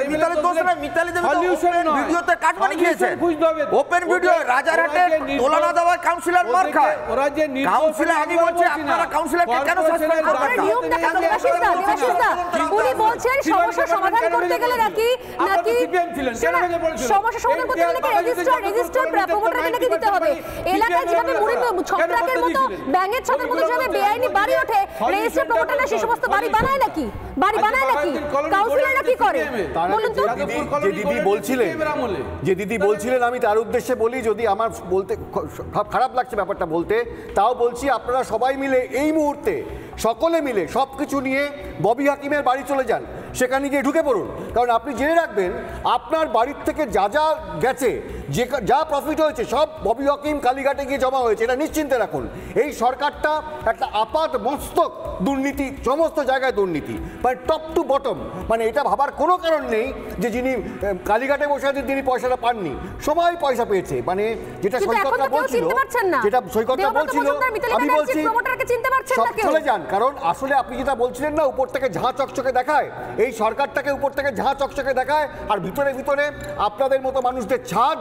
সলিউশন নয়, ভিডিওতে কাটমানি খেয়েছেন খুঁজতে হবে। ওপেন ভিডিও রাজারহাটে তোলানা দেওয়া কাউন্সিলর মার খায়, ওরা যে কাউন্সিলর আমি বলছি আপনারা কাউন্সিলরকে কেন সাসপেন্ড করবেন না? নিয়মটা কেন উনি বলছেন সমস্যা সমাধান করতে গেলে নাকি সমস্যা সমাধান করতে গেলে রেজিস্টার প্রমোটারকে নাকি দিতে হবে। এলাকায় যেভাবে মুড়ি ছত্রাকের মতো ব্যাঙের ছত্রাকের মতো যেভাবে বেআইনি বাড়ি ওঠে, রেজিস্টার প্রমোটাররা সেই সমস্ত বাড়ি বানায় নাকি? কাউন্সিলররা কি করে বলুন তো? যে দিদি বলছিলেন আমি তার উদ্দেশ্যে বলি, যদি আমার বলতে খারাপ লাগছে ব্যাপারটা বলতে, তাও বলছি আপনারা সবাই মিলে এই মুহূর্তে সকলে মিলে সব কিছু নিয়ে ববি হাকিমের বাড়ি চলে যান, সেখানে গিয়ে ঢুকে পড়ুন। কারণ আপনি জেনে রাখবেন আপনার বাড়ির থেকে যা যা গেছে, যা প্রফিট হয়েছে সব ববি হাকিম কালীঘাটে গিয়ে জমা হয়েছে, এটা নিশ্চিন্তে রাখুন। এই সরকারটা একটা আপাত মস্তক দুর্নীতি, সমস্ত জায়গায় দুর্নীতি, মানে টপ টু বটম। মানে এটা ভাবার কোনো কারণ নেই যে যিনি কালীঘাটে বসে আছেন তিনি পয়সাটা পাননি, সবাই পয়সা পেয়েছে। মানে যেটা সৈকতটা বলছিল, আমি বলছি চলে যান। কারণ আসলে আপনি যেটা বলছিলেন না, উপর থেকে ঝাঁ চকচকে দেখায়, এই সরকারটাকে উপর থেকে ঝাঁ চকচকে দেখায়, আর ভিতরে ভিতরে আপনাদের মতো মানুষদের ছাদ,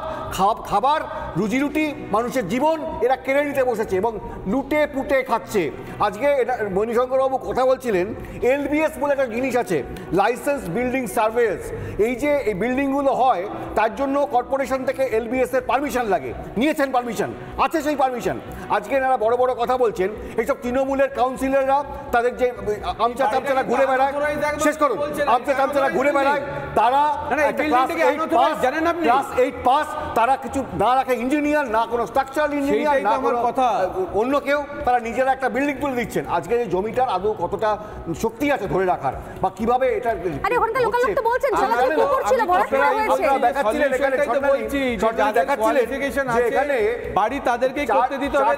খাবার, রুজিরুটি, মানুষের জীবন এরা কেড়ে নিতে বসেছে এবং লুটে পুটে খাচ্ছে। আজকে এটা মণিশঙ্করবাবু কথা বলছিলেন, এলবিএস বলে একটা জিনিস আছে, লাইসেন্স বিল্ডিং সার্ভেস। এই যে এই বিল্ডিংগুলো হয় তার জন্য কর্পোরেশন থেকে এলবিএস এর পারমিশন লাগে, নিয়েছেন পারমিশন, আছে সেই পারমিশন। আজকে এনারা বড় বড় কথা বলছেন, এইসব তৃণমূলের কাউন্সিলররা তাদের যে আমচা চামচারা ঘুরে বেড়ায়, শেষ করুন, আমচা চামচারা ঘুরে বেড়ায়, তারা ক্লাস 8 পাস, তারা কিছু না রাখে ইঞ্জিনিয়ার, না কোনো স্ট্রাকচারাল ইঞ্জিনিয়ার, না কোনো কথা অন্য কেউ, তারা নিজেরা একটা বিল্ডিং তুলে দিচ্ছেন। আজকে এই জমিটার আদৌ কতটা শক্তি আছে ধরে রাখার, বা কিভাবে এটা বাড়ি তাদেরকে করতে দিতে হবে।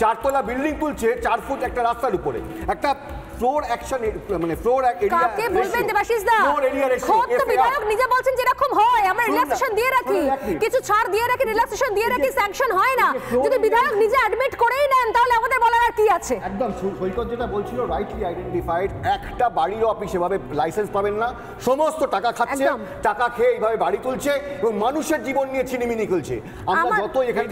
চারতলা বিল্ডিং তুলছে 4 ফুট একটা রাস্তার উপরে, একটা ফ্লোর অ্যাকশন, মানে ফ্লোর এরিয়া, কাকে বলবেন দেবাশিস দা? খোদ তো বিধায়ক নিজে বলছেন যেরকম হয় আমরা রিল্যাক্সেশন দিয়ে রাখি, কিছু ছাড় দিয়ে রাখি, রিল্যাক্সেশন দিয়ে রাখি, স্যাংশন হয় না। যদি বিধায়ক নিজে অ্যাডমিট করেই নেন তাহলে আমাদের বলার আর কি আছে? একদম সৈকত যেটা বলছিল রাইটলি আইডেন্টিফাইড, একটা বাড়িরও আপনি সেভাবে লাইসেন্স পাবেন না, সমস্ত টাকা খাচ্ছে, টাকা খেয়ে এইভাবে বাড়ি তুলছে এবং মানুষের জীবন নিয়ে ছিনিমিনি খেলছে। আমরা যত এখানে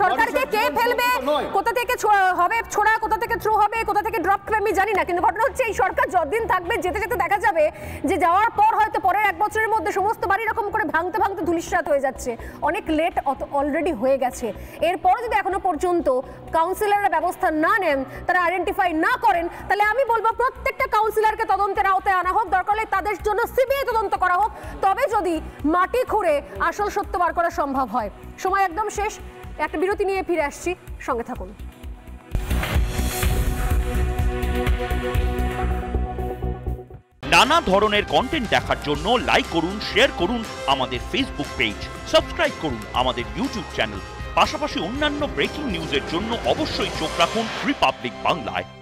সরকারকে কে ফেলবে, কোথা থেকে হবে ছোড়া, কোথা থেকে থ্রো হবে, কোথা থেকে ড্রপ করবে আমি জানি না, কিন্তু ঘটনা হচ্ছে এই সরকার যতদিন থাকবে যেতে যেতে দেখা যাবে যে যাওয়ার পর হয়তো পরের 1 বছরের মধ্যে সমস্ত বাড়ি এরকম করে ভাঙতে ভাঙতে ধুলিস্যাৎ হয়ে যাচ্ছে। অনেক লেট অলরেডি হয়ে গেছে। এরপরে যদি এখনো পর্যন্ত কাউন্সিলররা ব্যবস্থা না নেন, তারা আইডেন্টিফাই না করেন, তাহলে আমি বলবো প্রত্যেকটা কাউন্সিলরকে তদন্তের আওতায় আনা হোক, দরকার হলে তাদের জন্য সিবিআই তদন্ত করা হোক, তবে যদি মাটি খুঁড়ে আসল সত্য বার করা সম্ভব হয়। সময় একদম শেষ, একটা বিরতি নিয়ে ফিরে আসছি, সঙ্গে থাকুন। নানা ধরনের কন্টেন্ট দেখার জন্য লাইক করুন, শেয়ার করুন আমাদের ফেসবুক পেজ, সাবস্ক্রাইব করুন আমাদের ইউটিউব চ্যানেল। পাশাপাশি অন্যান্য ব্রেকিং নিউজের জন্য অবশ্যই চোখ রাখুন রিপাবলিক বাংলায়।